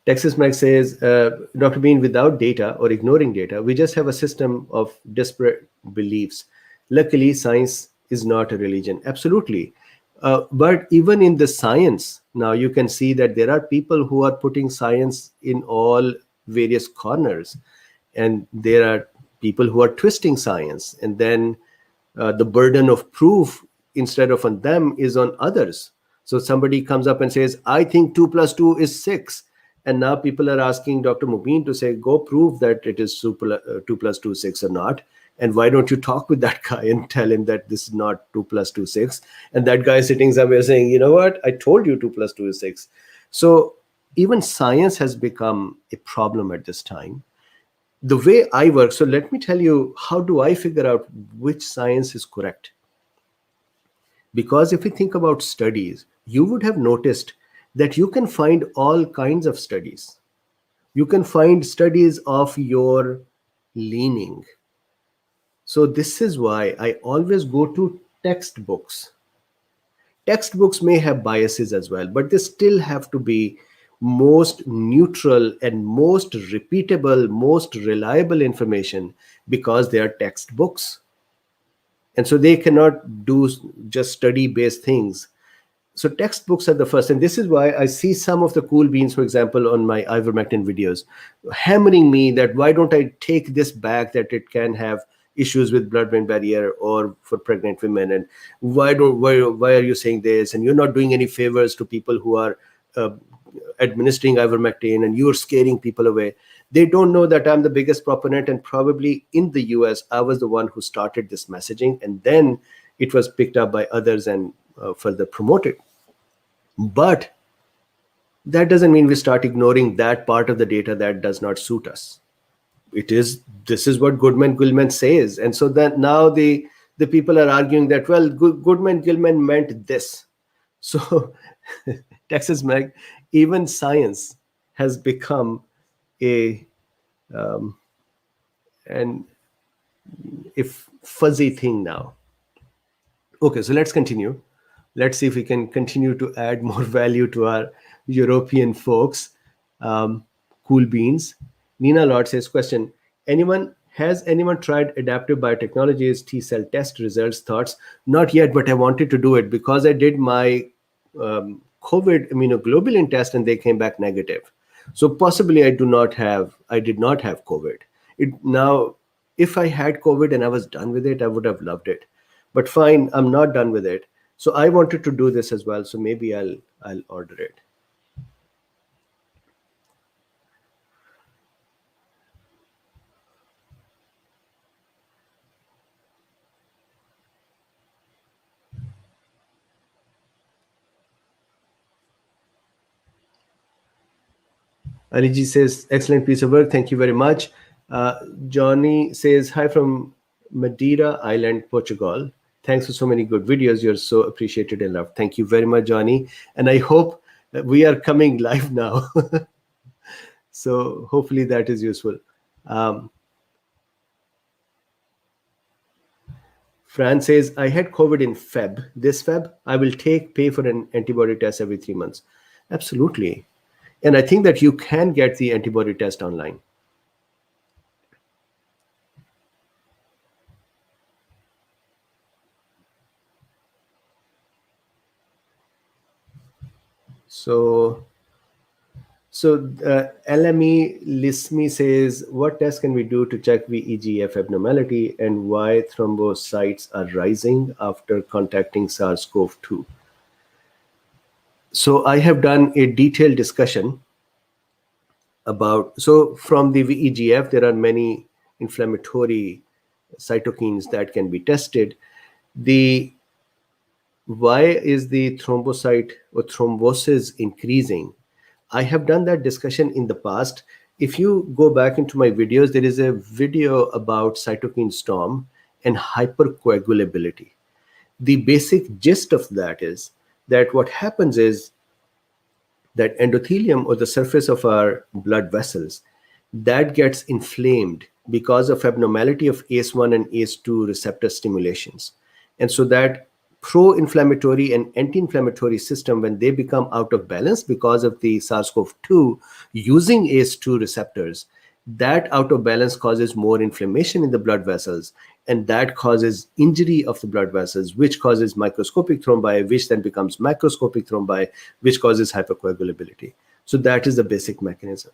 [SPEAKER 1] Texas Max says, Dr. Bean, without data or ignoring data, we just have a system of disparate beliefs. Luckily, science is not a religion. Absolutely. But even in the science, now you can see that there are people who are putting science in all various corners. And there are people who are twisting science. And then the burden of proof, instead of on them, is on others. So somebody comes up and says, I think 2 plus 2 is 6. And now people are asking Dr. Mubin to say, go prove that it is 2 plus 2 is 6 or not. And why don't you talk with that guy and tell him that this is not 2 plus 2 6? And that guy is sitting somewhere saying, you know what, I told you 2 plus 2 is 6. So even science has become a problem at this time. The way I work, so let me tell you, how do I figure out which science is correct? Because if we think about studies, you would have noticed that you can find all kinds of studies. You can find studies of your leaning. So this is why I always go to textbooks. Textbooks may have biases as well, but they still have to be most neutral and most repeatable, most reliable information, because they are textbooks. And so they cannot do just study-based things. So textbooks are the first. And this is why I see some of the cool beans, for example, on my ivermectin videos, hammering me that why don't I take this back, that it can have issues with blood-brain barrier or for pregnant women. And why are you saying this? And you're not doing any favors to people who are administering ivermectin, and you're scaring people away. They don't know that I'm the biggest proponent, and probably in the US, I was the one who started this messaging, and then it was picked up by others and further promoted. But that doesn't mean we start ignoring that part of the data that does not suit us. This is what Goodman-Gilman says. And so that now the people are arguing that, well, Goodman-Gilman meant this. So Texas Meg, even science has become an fuzzy thing now. Okay, so let's continue. Let's see if we can continue to add more value to our European folks. Cool beans. Nina Lord says, question, has anyone tried adaptive biotechnologies T-cell test results? Thoughts? Not yet, but I wanted to do it because I did my COVID immunoglobulin test and they came back negative. So possibly I did not have COVID. Now, if I had COVID and I was done with it, I would have loved it. But fine, I'm not done with it. So I wanted to do this as well. So maybe I'll order it. Aliji says, excellent piece of work. Thank you very much. Johnny says, hi from Madeira Island, Portugal. Thanks for so many good videos. You're so appreciated and loved. Thank you very much, Johnny. And I hope that we are coming live now. So hopefully that is useful. Fran says, I had COVID in Feb. This Feb, I will pay for an antibody test every 3 months. Absolutely. And I think that you can get the antibody test online. So LME Lismi says, what test can we do to check VEGF abnormality and why thrombocytes are rising after contacting SARS-CoV-2? So I have done a detailed discussion about, so from the VEGF, there are many inflammatory cytokines that can be tested. The why is the thrombocyte or thrombosis increasing? I have done that discussion in the past. If you go back into my videos, there is a video about cytokine storm and hypercoagulability. The basic gist of that is that what happens is that endothelium, or the surface of our blood vessels, that gets inflamed because of abnormality of ACE1 and ACE2 receptor stimulations. And so that pro-inflammatory and anti-inflammatory system, when they become out of balance because of the SARS-CoV-2 using ACE2 receptors, that out of balance causes more inflammation in the blood vessels, and that causes injury of the blood vessels, which causes microscopic thrombi, which then becomes macroscopic thrombi, which causes hypercoagulability. So that is the basic mechanism.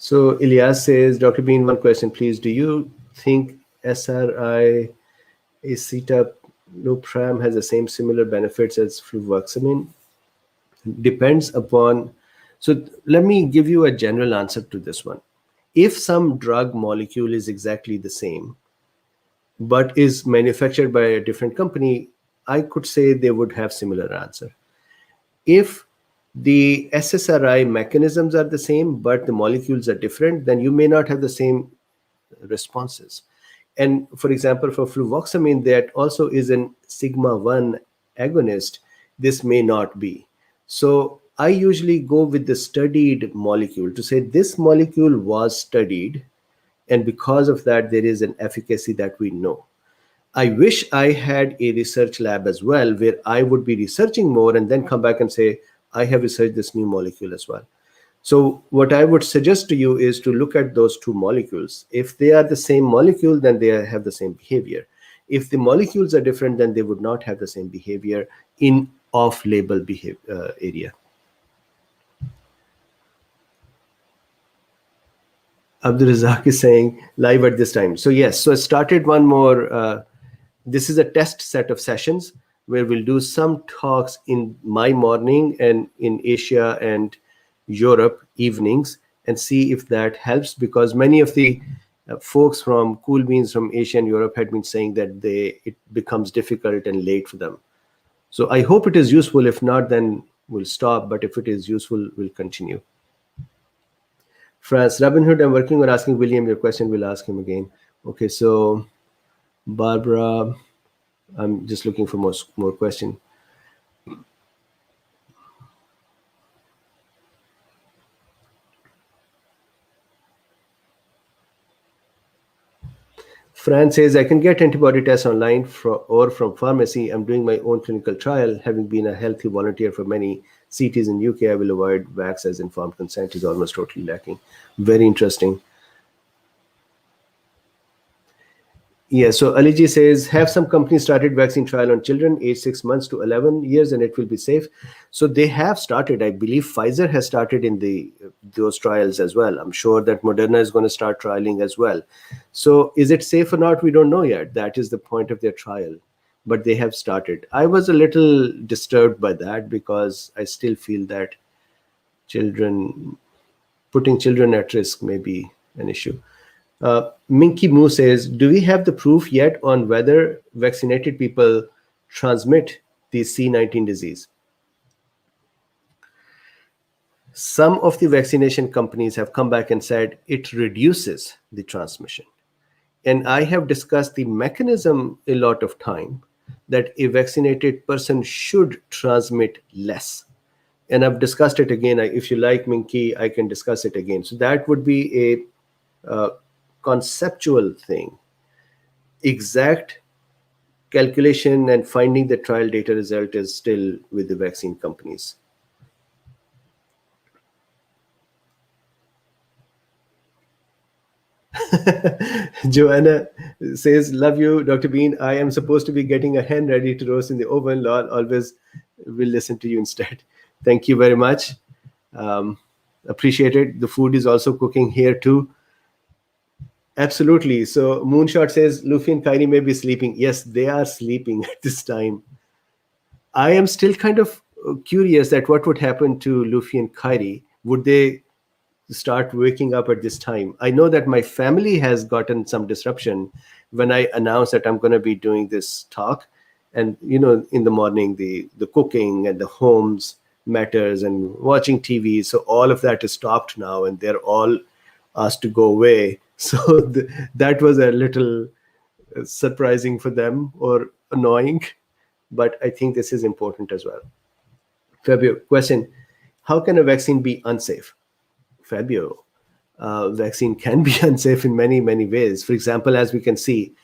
[SPEAKER 1] So Ilyas says, Dr. Bean, one question, please. Do you think SRI escitalopram has the same similar benefits as fluvoxamine? Depends upon. So let me give you a general answer to this one. If some drug molecule is exactly the same, but is manufactured by a different company, I could say they would have similar answer. If the SSRI mechanisms are the same, but the molecules are different, then you may not have the same responses. And for example, for fluvoxamine, that also is an sigma 1 agonist. This may not be. So I usually go with the studied molecule to say this molecule was studied, and because of that, there is an efficacy that we know. I wish I had a research lab as well, where I would be researching more and then come back and say, I have researched this new molecule as well. So what I would suggest to you is to look at those two molecules. If they are the same molecule, then they have the same behavior. If the molecules are different, then they would not have the same behavior in off-label area. Abdul Razak is saying live at this time. So yes, so I started one more. This is a test set of sessions where we'll do some talks in my morning and in Asia and Europe evenings, and see if that helps, because many of the folks from Cool Beans from Asia and Europe had been saying that it becomes difficult and late for them. So I hope it is useful. If not, then we'll stop. But if it is useful, we'll continue. France, Robin Hood, I'm working on asking William your question. We'll ask him again. Okay, so Barbara, I'm just looking for more question. Fran says, I can get antibody tests online or from pharmacy. I'm doing my own clinical trial. Having been a healthy volunteer for many CTs in UK, I will avoid vax as informed consent is almost totally lacking. Very interesting. Yeah, so Aliji says, have some companies started vaccine trial on children aged 6 months to 11 years and it will be safe? So they have started. I believe Pfizer has started in those trials as well. I'm sure that Moderna is going to start trialing as well. So is it safe or not? We don't know yet. That is the point of their trial. But they have started. I was a little disturbed by that because I still feel that putting children at risk may be an issue. Minky Moo says, do we have the proof yet on whether vaccinated people transmit the C19 disease? Some of the vaccination companies have come back and said it reduces the transmission. And I have discussed the mechanism a lot of time, that a vaccinated person should transmit less. And I've discussed it again. If you like, Minky, I can discuss it again. So that would be a conceptual thing. Exact calculation and finding the trial data result is still with the vaccine companies. Joanna says, love you, Dr. Bean. I am supposed to be getting a hen ready to roast in the oven. Lol, always we'll listen to you instead. Thank you very much. Appreciate it. The food is also cooking here too. Absolutely. So Moonshot says Luffy and Kairi may be sleeping. Yes, they are sleeping at this time. I am still kind of curious that what would happen to Luffy and Kairi. Would they start waking up at this time? I know that my family has gotten some disruption when I announced that I'm going to be doing this talk. And, in the morning, the cooking and the homes matters and watching TV. So all of that is stopped now and they're all asked to go away. So that was a little surprising for them or annoying. But I think this is important as well. Fabio, question: how can a vaccine be unsafe? Fabio, vaccine can be unsafe in many, many ways. For example, as we can see,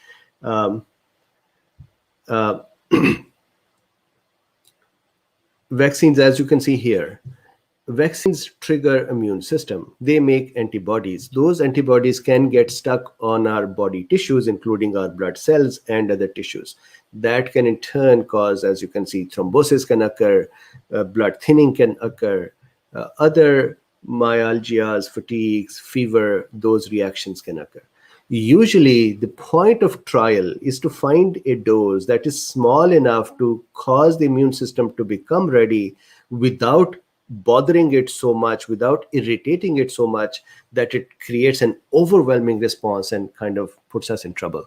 [SPEAKER 1] vaccines, as you can see here, vaccines trigger immune system. They make antibodies. Those antibodies can get stuck on our body tissues, including our blood cells and other tissues. That can in turn cause, as you can see, thrombosis can occur, blood thinning can occur, other myalgias, fatigues, fever, those reactions can occur. Usually, the point of trial is to find a dose that is small enough to cause the immune system to become ready without bothering it so much, without irritating it so much that it creates an overwhelming response and kind of puts us in trouble.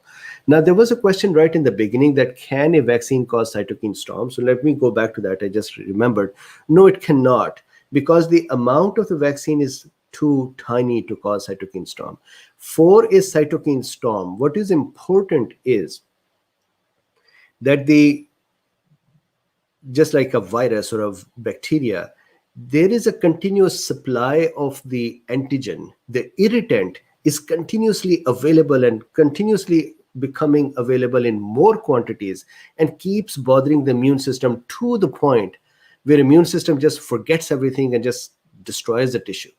[SPEAKER 1] Now, there was a question right in the beginning that can a vaccine cause cytokine storm? So let me go back to that. I just remembered. No, it cannot, because the amount of the vaccine is too tiny to cause cytokine storm. For a cytokine storm, what is important is that just like a virus or a bacteria, there is a continuous supply of the antigen. The irritant is continuously available and continuously becoming available in more quantities and keeps bothering the immune system to the point where immune system just forgets everything and just destroys the tissue.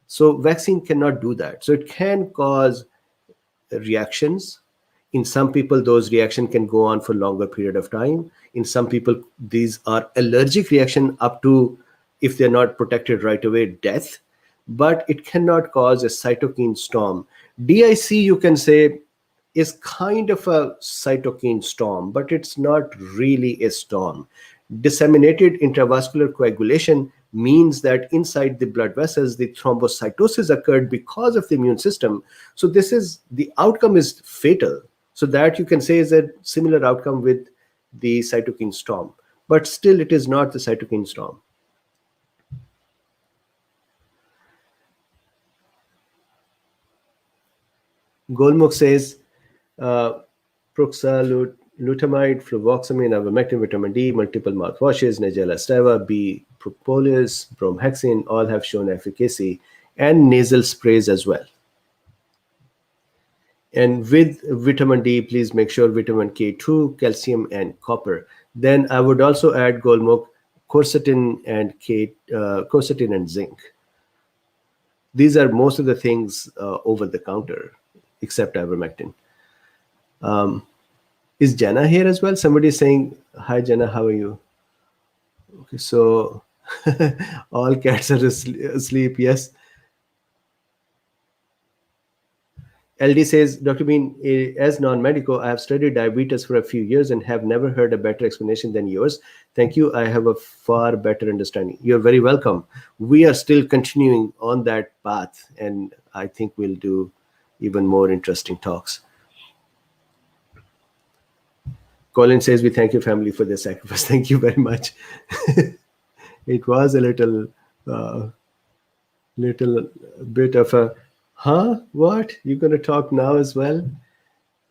[SPEAKER 1] So vaccine cannot do that. So it can cause reactions. In some people, those reactions can go on for a longer period of time. In some people, these are allergic reaction up to, if they're not protected right away, death. But it cannot cause a cytokine storm. DIC, you can say, is kind of a cytokine storm, but it's not really a storm. Disseminated intravascular coagulation means that inside the blood vessels, the thrombocytosis occurred because of the immune system. So the outcome is fatal. So that you can say is a similar outcome with the cytokine storm, but still it is not the cytokine storm. Golmuk says, proxalutamide, fluvoxamine, ivermectin, vitamin D, multiple mouthwashes, Nigella steva, B. propolis, bromhexine, all have shown efficacy, and nasal sprays as well. And with vitamin D, please make sure vitamin K2, calcium, and copper. Then I would also add, Golmuk, quercetin and zinc. These are most of the things over the counter, except ivermectin. Is Jenna here as well? Somebody is saying, hi, Jenna, how are you? Okay, so all cats are asleep, yes. LD says, Dr. Bean, as non-medical, I have studied diabetes for a few years and have never heard a better explanation than yours. Thank you. I have a far better understanding. You're very welcome. We are still continuing on that path, and I think we'll do even more interesting talks. Colin says, we thank your family for their sacrifice. Thank you very much. It was a little bit of a, what? You're going to talk now as well?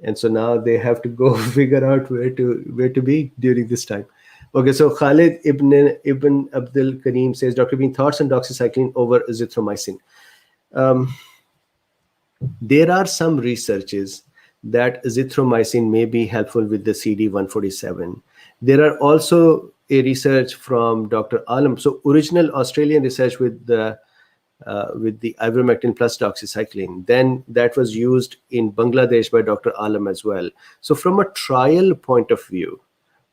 [SPEAKER 1] And so now they have to go figure out where to be during this time. Okay, so Khalid Ibn Abdul Kareem says, Dr. Bean, thoughts on doxycycline over azithromycin. There are some researches that azithromycin may be helpful with the CD147. There are also a research from Dr. Alam. So original Australian research with the ivermectin plus doxycycline. Then that was used in Bangladesh by Dr. Alam as well. So from a trial point of view,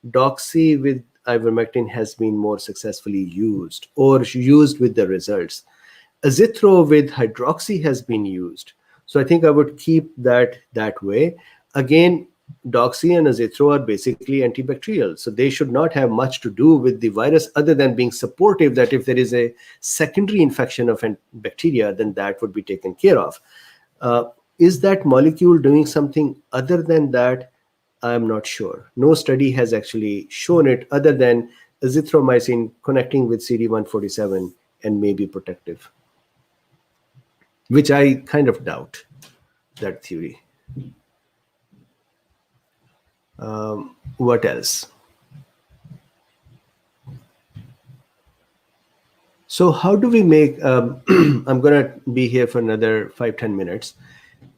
[SPEAKER 1] doxy with ivermectin has been more successfully used or used with the results. Azithro with hydroxy has been used. So I think I would keep that way. Again, doxy and azithro are basically antibacterial. So they should not have much to do with the virus other than being supportive that if there is a secondary infection of bacteria, then that would be taken care of. Is that molecule doing something other than that? I'm not sure. No study has actually shown it other than azithromycin connecting with CD147 and maybe protective, which I kind of doubt that theory. What else? So how do we make, I'm going to be here for another 5-10 minutes.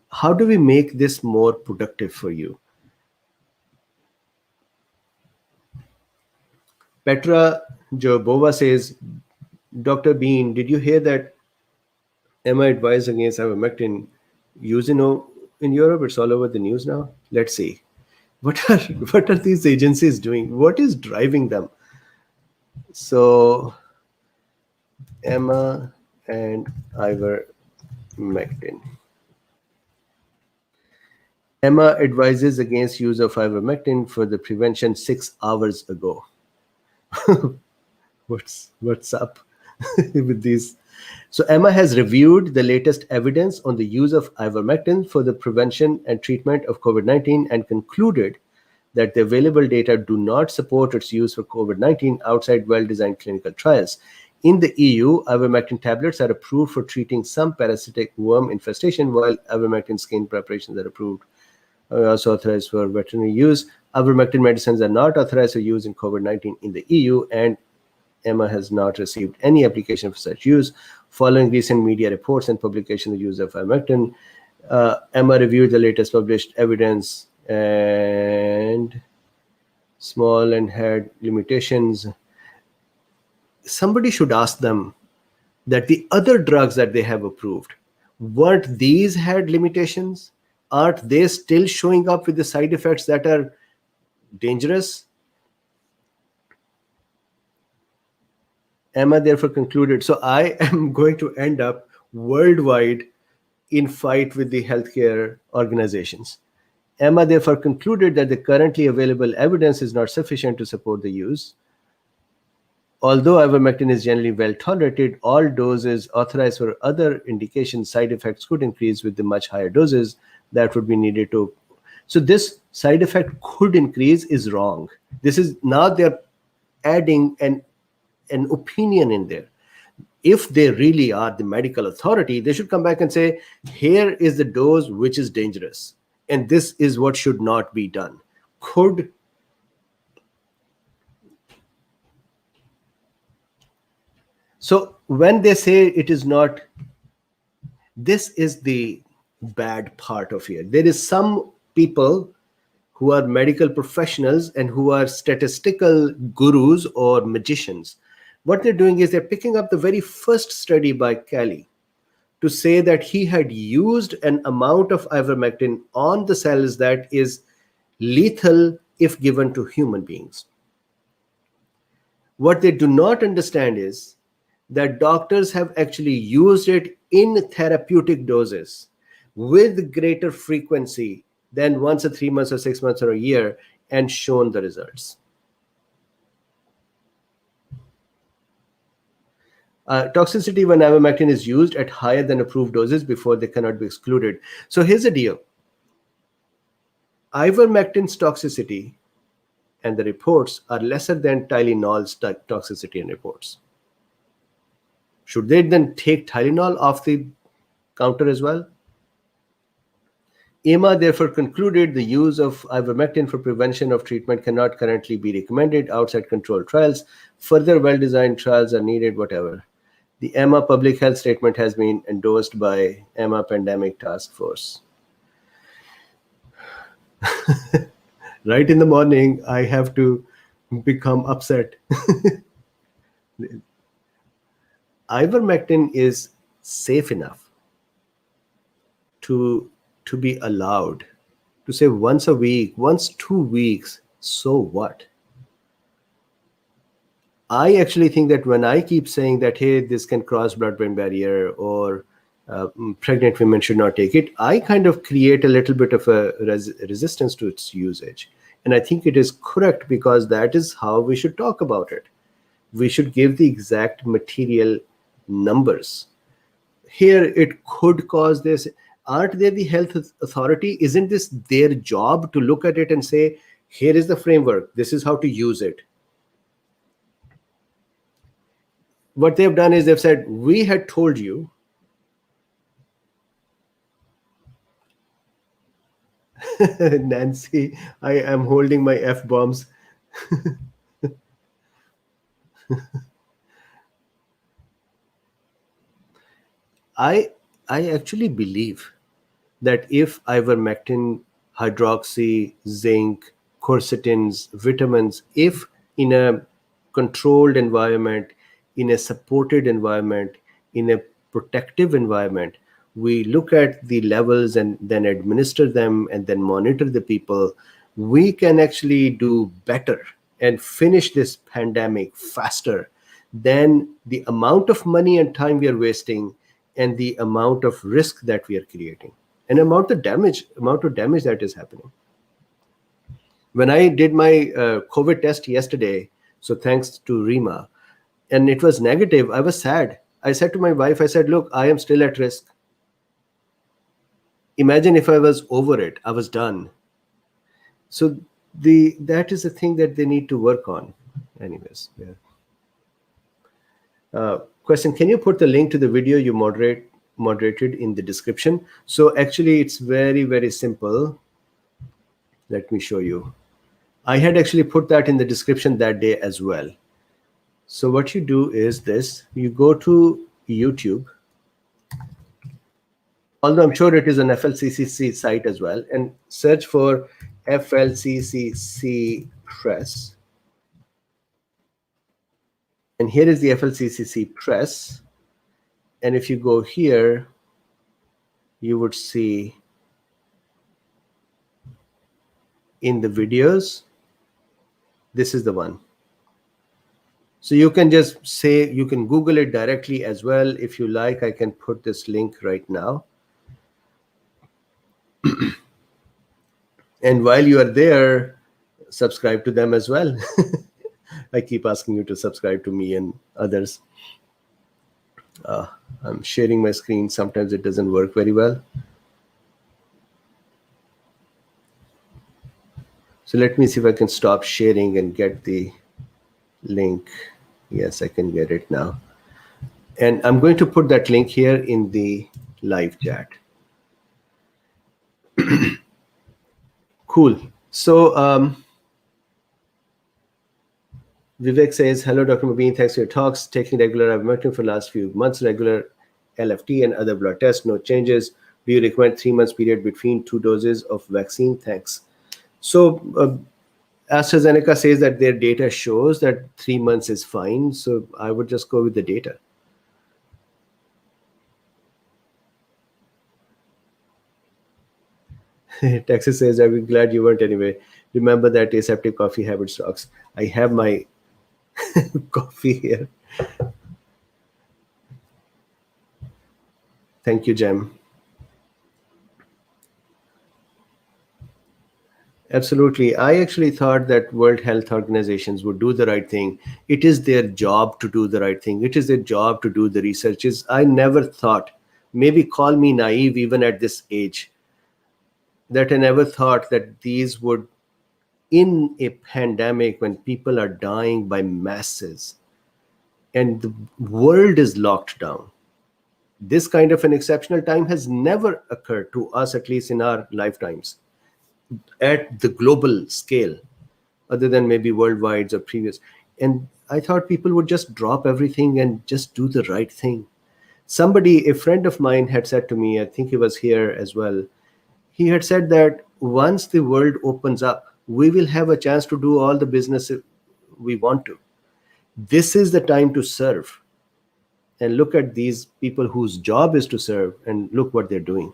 [SPEAKER 1] How do we make this more productive for you? Petra Jobova says, Dr. Bean, did you hear that Emma advised against ivermectin use in Europe? It's all over the news now. Let's see. What are these agencies doing? What is driving them? So Emma and ivermectin. Emma advises against use of ivermectin for the prevention 6 hours ago. What's up with these? So Emma has reviewed the latest evidence on the use of ivermectin for the prevention and treatment of COVID-19 and concluded that the available data do not support its use for COVID-19 outside well-designed clinical trials. In the EU, ivermectin tablets are approved for treating some parasitic worm infestation, while ivermectin skin preparations are approved, also authorized for veterinary use. Ivermectin medicines are not authorized for use in COVID-19 in the EU, and Emma has not received any application for such use. Following recent media reports and publication of the use of ivermectin, Emma reviewed the latest published evidence and small and had limitations. Somebody should ask them that the other drugs that they have approved, weren't these had limitations? Aren't they still showing up with the side effects that are dangerous? Emma therefore concluded, so I am going to end up worldwide in fight with the healthcare organizations. Emma therefore concluded that the currently available evidence is not sufficient to support the use. Although ivermectin is generally well tolerated, all doses authorized for other indications, side effects could increase with the much higher doses that would be needed to. So this side effect could increase is wrong. This is now they're adding an opinion in there. If they really are the medical authority, they should come back and say, here is the dose which is dangerous, and this is what should not be done. So when they say it is not, this is the bad part of it. There is some people who are medical professionals and who are statistical gurus or magicians. What they're doing is they're picking up the very first study by Kelly to say that he had used an amount of ivermectin on the cells that is lethal if given to human beings. What they do not understand is that doctors have actually used it in therapeutic doses with greater frequency than once a 3 months or 6 months or a year and shown the results. Toxicity when ivermectin is used at higher than approved doses before they cannot be excluded. So here's the deal. Ivermectin's toxicity and the reports are lesser than Tylenol's toxicity and reports. Should they then take Tylenol off the counter as well? EMA therefore concluded the use of ivermectin for prevention of treatment cannot currently be recommended outside controlled trials. Further well-designed trials are needed, whatever. The EMA public health statement has been endorsed by EMA Pandemic Task Force. Right in the morning, I have to become upset. Ivermectin is safe enough to be allowed to say once a week, once 2 weeks, so what? I actually think that when I keep saying that, hey, this can cross blood-brain barrier, or pregnant women should not take it, I kind of create a little bit of a resistance to its usage. And I think it is correct, because that is how we should talk about it. We should give the exact material numbers. Here, it could cause this. Aren't they the health authority? Isn't this their job to look at it and say, here is the framework, this is how to use it? What they've done is they've said, we had told you. Nancy, I am holding my F bombs. I I actually believe that if ivermectin, hydroxy, zinc, quercetins, vitamins, if in a controlled environment, in a supported environment, in a protective environment, we look at the levels and then administer them and then monitor the people, we can actually do better and finish this pandemic faster than the amount of money and time we are wasting, and the amount of risk that we are creating, and amount of damage that is happening. When I did my COVID test yesterday, so thanks to Rima, and it was negative, I was sad. I said to my wife, I said, look, I am still at risk. Imagine if I was over it, I was done. So that is the thing that they need to work on. Anyways, yeah. Question: can you put the link to the video you moderated in the description? So actually, it's very, very simple. Let me show you. I had actually put that in the description that day as well. So what you do is this: you go to YouTube, although I'm sure it is an FLCCC site as well, and search for FLCCC Press. And here is the FLCCC Press. And if you go here, you would see in the videos, this is the one. So you can just say, you can Google it directly as well. If you like, I can put this link right now. And while you are there, subscribe to them as well. I keep asking you to subscribe to me and others. I'm sharing my screen. Sometimes it doesn't work very well. So let me see if I can stop sharing and get the link. Yes, I can get it now. And I'm going to put that link here in the live chat. Cool. So Vivek says, hello, Dr. Mubin. Thanks for your talks. Taking regular ivermectin for the last few months, regular LFT and other blood tests, no changes. Do you recommend 3 months period between 2 doses of vaccine? Thanks. So AstraZeneca says that their data shows that 3 months is fine. So I would just go with the data. Texas says, I'll be glad you weren't anyway. Remember that aseptic coffee habit stocks. I have my coffee here. Thank you, Jem. Absolutely. I actually thought that World Health Organizations would do the right thing. It is their job to do the right thing. It is their job to do the researches. I never thought, maybe call me naive even at this age, that I never thought that these would, in a pandemic when people are dying by masses and the world is locked down, this kind of an exceptional time has never occurred to us, at least in our lifetimes, at the global scale, other than maybe worldwide or previous. And I thought people would just drop everything and just do the right thing. Somebody, a friend of mine, had said to me, I think he was here as well, he had said that once the world opens up, we will have a chance to do all the business we want to. This is the time to serve. And look at these people whose job is to serve, and look what they're doing.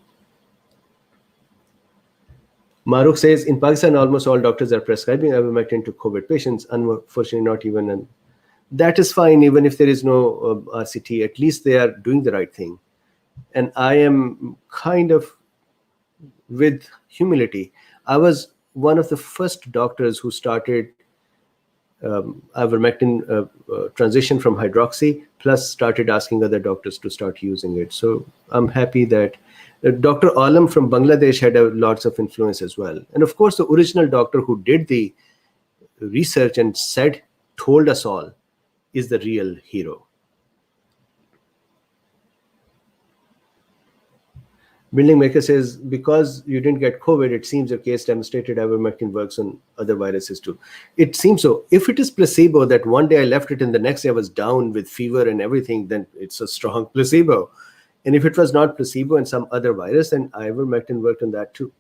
[SPEAKER 1] Maruk says, in Pakistan, almost all doctors are prescribing ivermectin to COVID patients. Unfortunately, not even That is fine, even if there is no RCT. At least they are doing the right thing. And I am kind of, with humility, I was one of the first doctors who started ivermectin transition from hydroxy, plus started asking other doctors to start using it. So I'm happy that Dr. Alam from Bangladesh had lots of influence as well. And of course, the original doctor who did the research and told us all, is the real hero. Building Maker says, because you didn't get COVID, it seems your case demonstrated ivermectin works on other viruses too. It seems so. If it is placebo, that one day I left it and the next day I was down with fever and everything, then it's a strong placebo. And if it was not placebo and some other virus, then ivermectin worked on that too.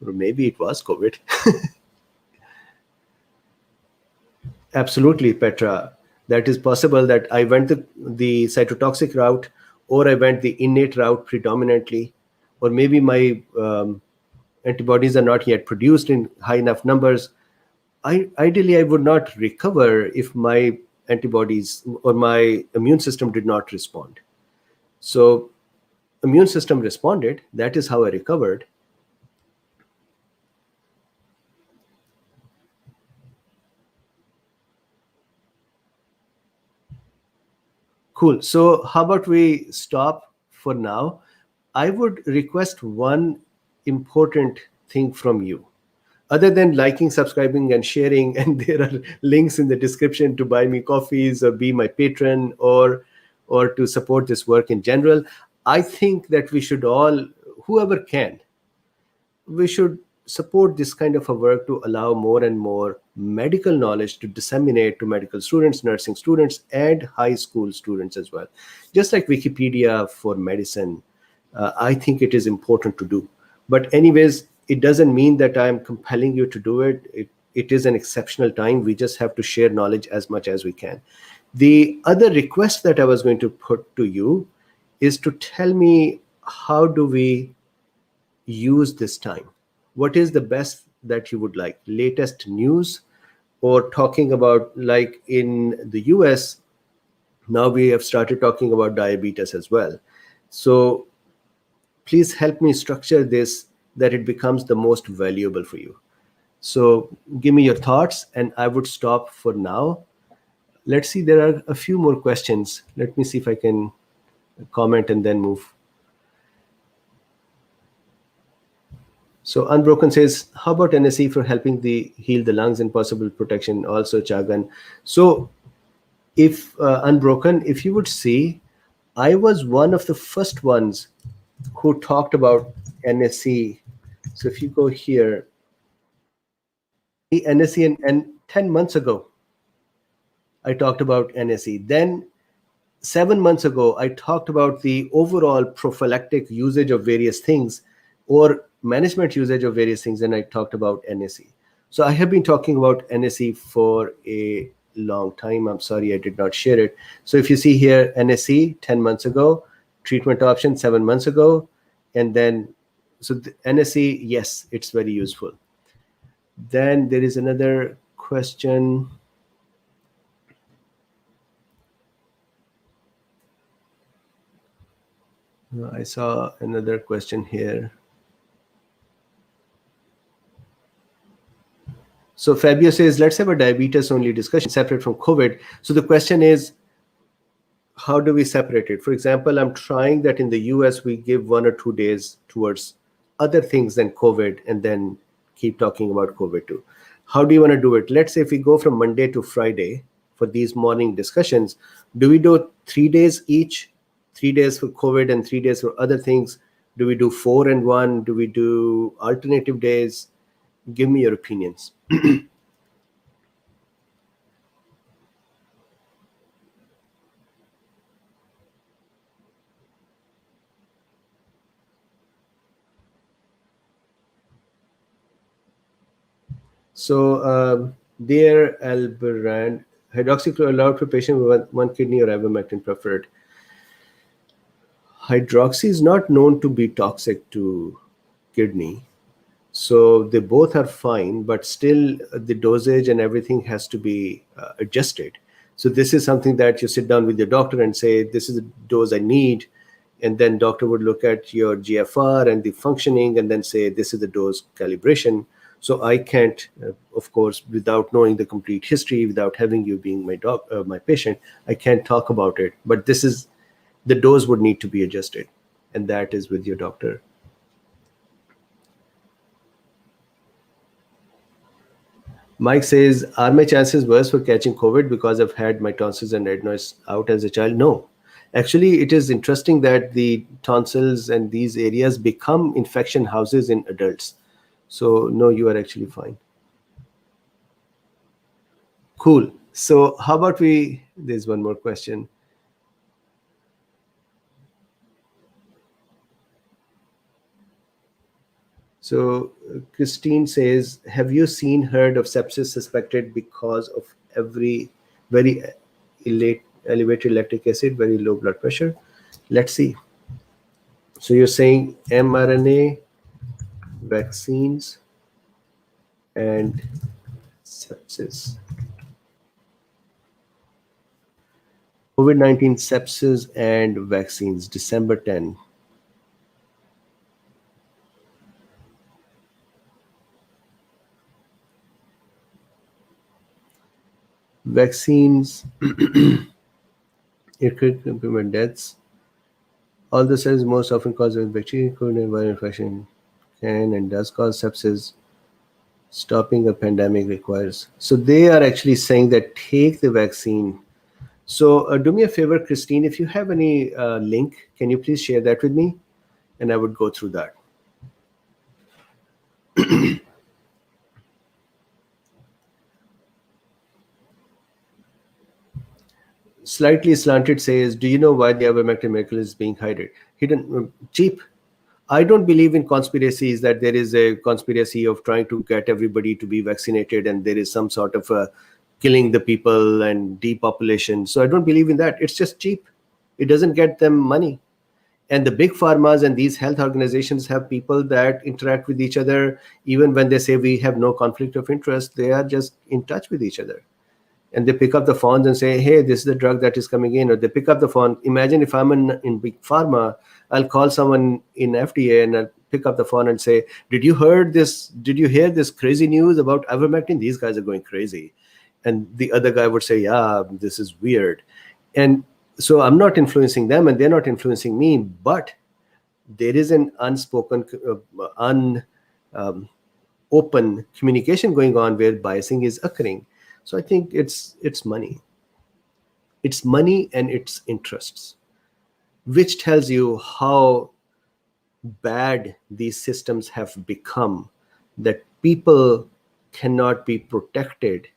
[SPEAKER 1] Or maybe it was COVID. Absolutely, Petra. That is possible that I went the cytotoxic route, or I went the innate route predominantly, or maybe my antibodies are not yet produced in high enough numbers. Ideally, I would not recover if my antibodies or my immune system did not respond. So immune system responded. That is how I recovered. Cool. So how about we stop for now? I would request one important thing from you. Other than liking, subscribing, and sharing, and there are links in the description to buy me coffees or be my patron, or to support this work in general, I think that we should all, whoever can, we should support this kind of a work to allow more and more medical knowledge to disseminate to medical students, nursing students, and high school students as well. Just like Wikipedia for medicine, I think it is important to do. But anyways, it doesn't mean that I'm compelling you to do it. It is an exceptional time. We just have to share knowledge as much as we can. The other request that I was going to put to you is to tell me, how do we use this time? What is the best that you would like? Latest news, or talking about, like in the US, now we have started talking about diabetes as well. So please help me structure this that it becomes the most valuable for you. So give me your thoughts, and I would stop for now. Let's see, there are a few more questions. Let me see if I can comment and then move. So Unbroken says, how about NSE for helping heal the lungs and possible protection? Also Chagan. So if Unbroken, if you would see, I was one of the first ones who talked about NSE. So if you go here, the NSE, and 10 months ago, I talked about NSE. Then 7 months ago, I talked about the overall prophylactic usage of various things, or management usage of various things, and I talked about NSE. So I have been talking about NSE for a long time. I'm sorry I did not share it. So if you see here, NSE 10 months ago, treatment option 7 months ago, and then, so the NSE, yes, it's very useful. Then there is another question. I saw another question here. So Fabio says, let's have a diabetes only discussion separate from COVID. So the question is, how do we separate it? For example, I'm trying that in the US, we give 1 or 2 days towards other things than COVID, and then keep talking about COVID too. How do you want to do it? Let's say if we go from Monday to Friday for these morning discussions, do we do 3 days each? 3 days for COVID and 3 days for other things? Do we do 4 and 1? Do we do alternative days? Give me your opinions. So there, Alberand, hydroxychloroquine allowed for patient with one kidney, or ivermectin preferred? Hydroxy is not known to be toxic to kidney. So they both are fine, but still the dosage and everything has to be adjusted. So this is something that you sit down with your doctor and say, this is the dose I need. And then doctor would look at your GFR and the functioning and then say, this is the dose calibration. So I can't, of course, without knowing the complete history, without having you being my patient, I can't talk about it. But this is, the dose would need to be adjusted. And that is with your doctor. Mike says, are my chances worse for catching COVID because I've had my tonsils and adenoids out as a child? No. Actually, it is interesting that the tonsils and these areas become infection houses in adults. So, no, you are actually fine. Cool. So, how about there's one more question. So Christine says, have you heard of sepsis suspected because of very elevated lactic acid, very low blood pressure? Let's see. So you're saying mRNA vaccines and sepsis. COVID-19 sepsis and vaccines, December 10. Vaccines, it could prevent deaths. Although cells most often cause bacteria, including viral infection, can and does cause sepsis. Stopping a pandemic requires. So they are actually saying that take the vaccine. So do me a favor, Christine, if you have any link, can you please share that with me? And I would go through that. Slightly Slanted says, do you know why the ivermectin miracle is being hidden? Cheap. I don't believe in conspiracies, that there is a conspiracy of trying to get everybody to be vaccinated and there is some sort of killing the people and depopulation. So I don't believe in that. It's just cheap. It doesn't get them money. And the big pharmas and these health organizations have people that interact with each other. Even when they say we have no conflict of interest, they are just in touch with each other. And they pick up the phones and say, hey, this is the drug that is coming in. Or they pick up the phone. Imagine if I'm in big pharma, I'll call someone in FDA and I'll pick up the phone and say, did you hear this crazy news about ivermectin? These guys are going crazy. And the other guy would say, yeah, this is weird. And so I'm not influencing them and they're not influencing me, but there is an unspoken, open communication going on where biasing is occurring. So I think it's money. It's money and it's interests, which tells you how bad these systems have become, that people cannot be protected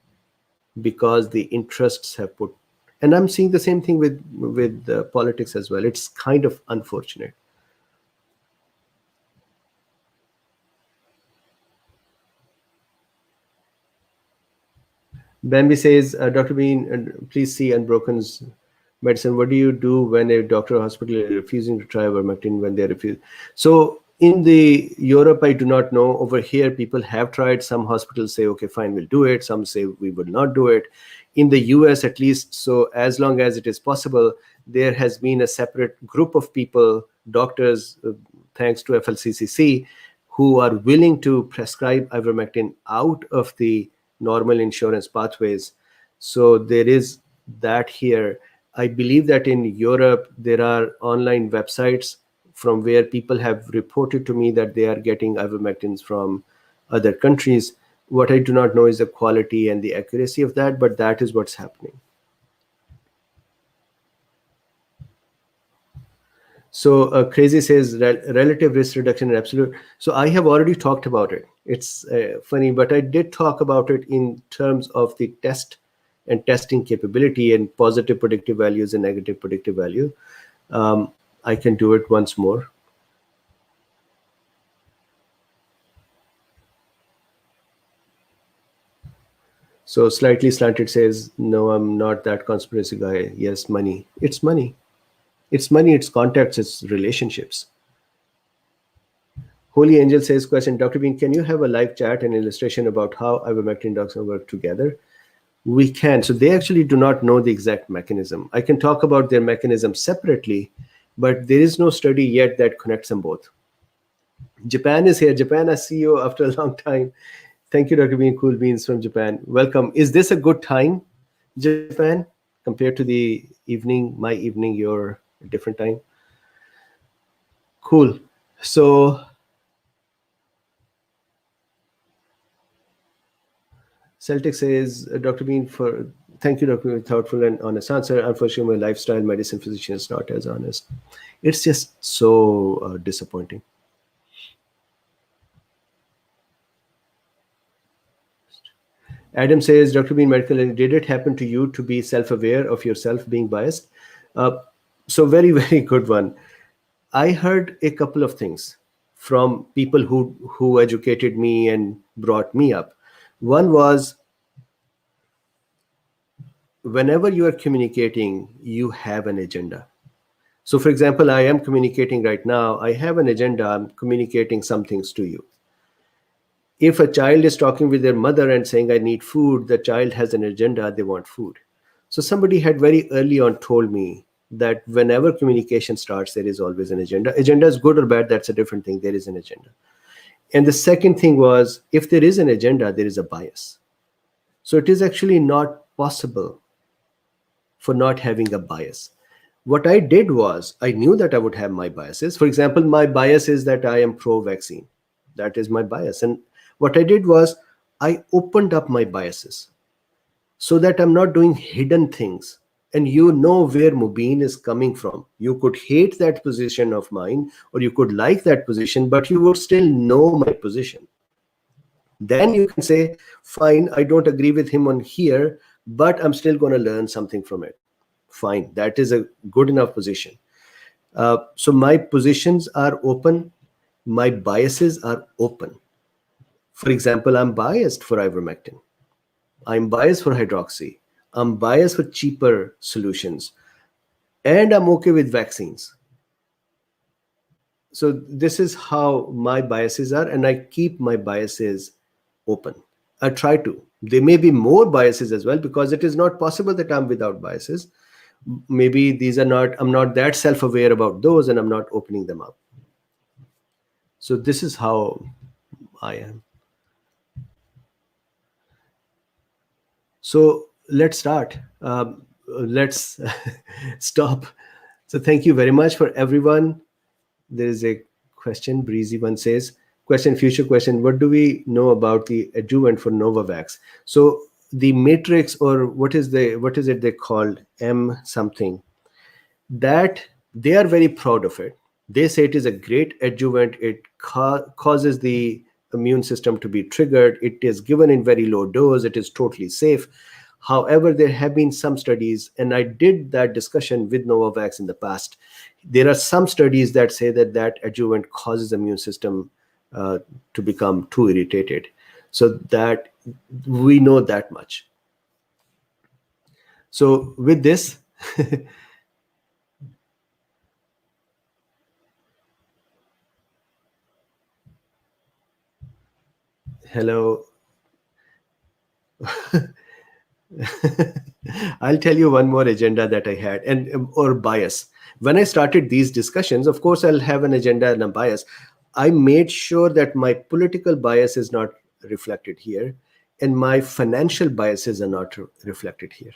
[SPEAKER 1] because the interests have put. And I'm seeing the same thing with politics as well. It's kind of unfortunate. Bambi says, Dr. Bean, please see Unbroken's medicine. What do you do when a doctor or hospital is refusing to try ivermectin when they refuse? So in the Europe, I do not know. Over here, people have tried. Some hospitals say, okay, fine, we'll do it. Some say we will not do it. In the US, at least, so as long as it is possible, there has been a separate group of people, doctors, thanks to FLCCC, who are willing to prescribe ivermectin out of the normal insurance pathways. So there is that here. I believe that in Europe, there are online websites from where people have reported to me that they are getting ivermectins from other countries. What I do not know is the quality and the accuracy of that, but that is what's happening. So Crazy says relative risk reduction and absolute. So I have already talked about it. It's funny, but I did talk about it in terms of the test and testing capability and positive predictive values and negative predictive value. I can do it once more. So Slightly Slanted says, no, I'm not that conspiracy guy. Yes, money. It's money. It's money, it's contacts, it's relationships. Holy Angel says, question, Dr. Bean, can you have a live chat and illustration about how ivermectin drugs work together? we can. So they actually do not know the exact mechanism. I can talk about their mechanism separately, but there is no study yet that connects them both. Japan is here. Japan, I see you after a long time. Thank you, Dr. Bean. Cool Beans from Japan. Welcome. Is this a good time, Japan, compared to the evening, my evening, your different time? Cool. So Celtic says, Dr. Bean, thank you, Dr. Bean, thoughtful and honest answer. Unfortunately, my lifestyle medicine physician is not as honest. It's just so disappointing. Adam says, Dr. Bean, medical, did it happen to you to be self-aware of yourself being biased? So very, very good one. I heard a couple of things from people who educated me and brought me up. One was, whenever you are communicating, you have an agenda. So for example, I am communicating right now. I have an agenda. I'm communicating some things to you. If a child is talking with their mother and saying, I need food, the child has an agenda, they want food. So somebody had very early on told me that whenever communication starts, there is always an agenda. Agenda is good or bad, that's a different thing. There is an agenda. And the second thing was, if there is an agenda, there is a bias. So it is actually not possible for not having a bias. What I did was, I knew that I would have my biases. For example, my bias is that I am pro-vaccine. That is my bias. And what I did was, I opened up my biases so that I'm not doing hidden things. And you know where Mubin is coming from. You could hate that position of mine, or you could like that position, but you would still know my position. Then you can say, fine, I don't agree with him on here, but I'm still going to learn something from it. Fine, that is a good enough position. So my positions are open. My biases are open. For example, I'm biased for ivermectin. I'm biased for hydroxy. I'm biased for cheaper solutions. And I'm okay with vaccines. So this is how my biases are, and I keep my biases open. I try to. There may be more biases as well, because it is not possible that I'm without biases. Maybe these are not, I'm not that self-aware about those, and I'm not opening them up. So this is how I am. So let's start. Let's stop. So thank you very much for everyone. There is a question. Breezy one says, future question. What do we know about the adjuvant for Novavax? So the matrix, or what is it they called, M something, that they are very proud of it. They say it is a great adjuvant. It causes the immune system to be triggered. It is given in very low dose. It is totally safe. However, there have been some studies, and I did that discussion with Novavax in the past. There are some studies that say that adjuvant causes the immune system to become too irritated. So that we know that much. So with this, hello. I'll tell you one more agenda that I had, or bias. When I started these discussions, of course, I'll have an agenda and a bias. I made sure that my political bias is not reflected here, and my financial biases are not reflected here.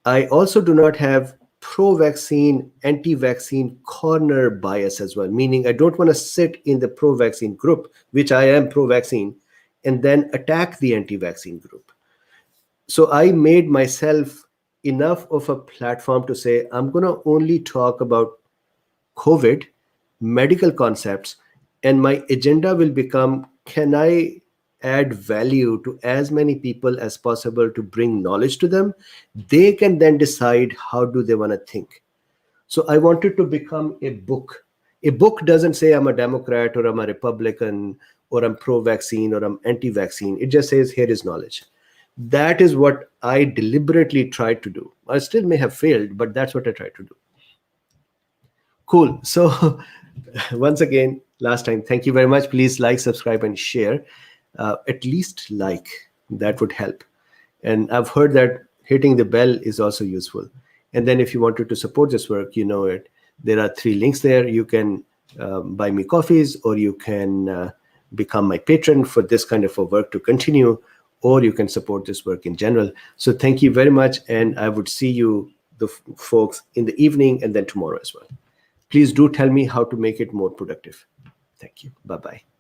[SPEAKER 1] I also do not have pro-vaccine, anti-vaccine corner bias as well, meaning I don't want to sit in the pro-vaccine group, which I am pro-vaccine, and then attack the anti-vaccine group. So I made myself enough of a platform to say, I'm going to only talk about COVID, medical concepts, and my agenda will become, can I add value to as many people as possible to bring knowledge to them? They can then decide how do they want to think. So I wanted to become a book. A book doesn't say I'm a Democrat or I'm a Republican or I'm pro-vaccine or I'm anti-vaccine. It just says, here is knowledge. That is what I deliberately tried to do. I still may have failed, but that's what I tried to do. Cool. So once again, last time, thank you very much. Please like, subscribe, and share. At least like, that would help. And I've heard that hitting the bell is also useful. And then if you wanted to support this work, you know it. There are 3 links there. You can buy me coffees, or you can become my patron for this kind of a work to continue, or you can support this work in general. So thank you very much. And I would see you, the folks, in the evening and then tomorrow as well. Please do tell me how to make it more productive. Thank you. Bye-bye.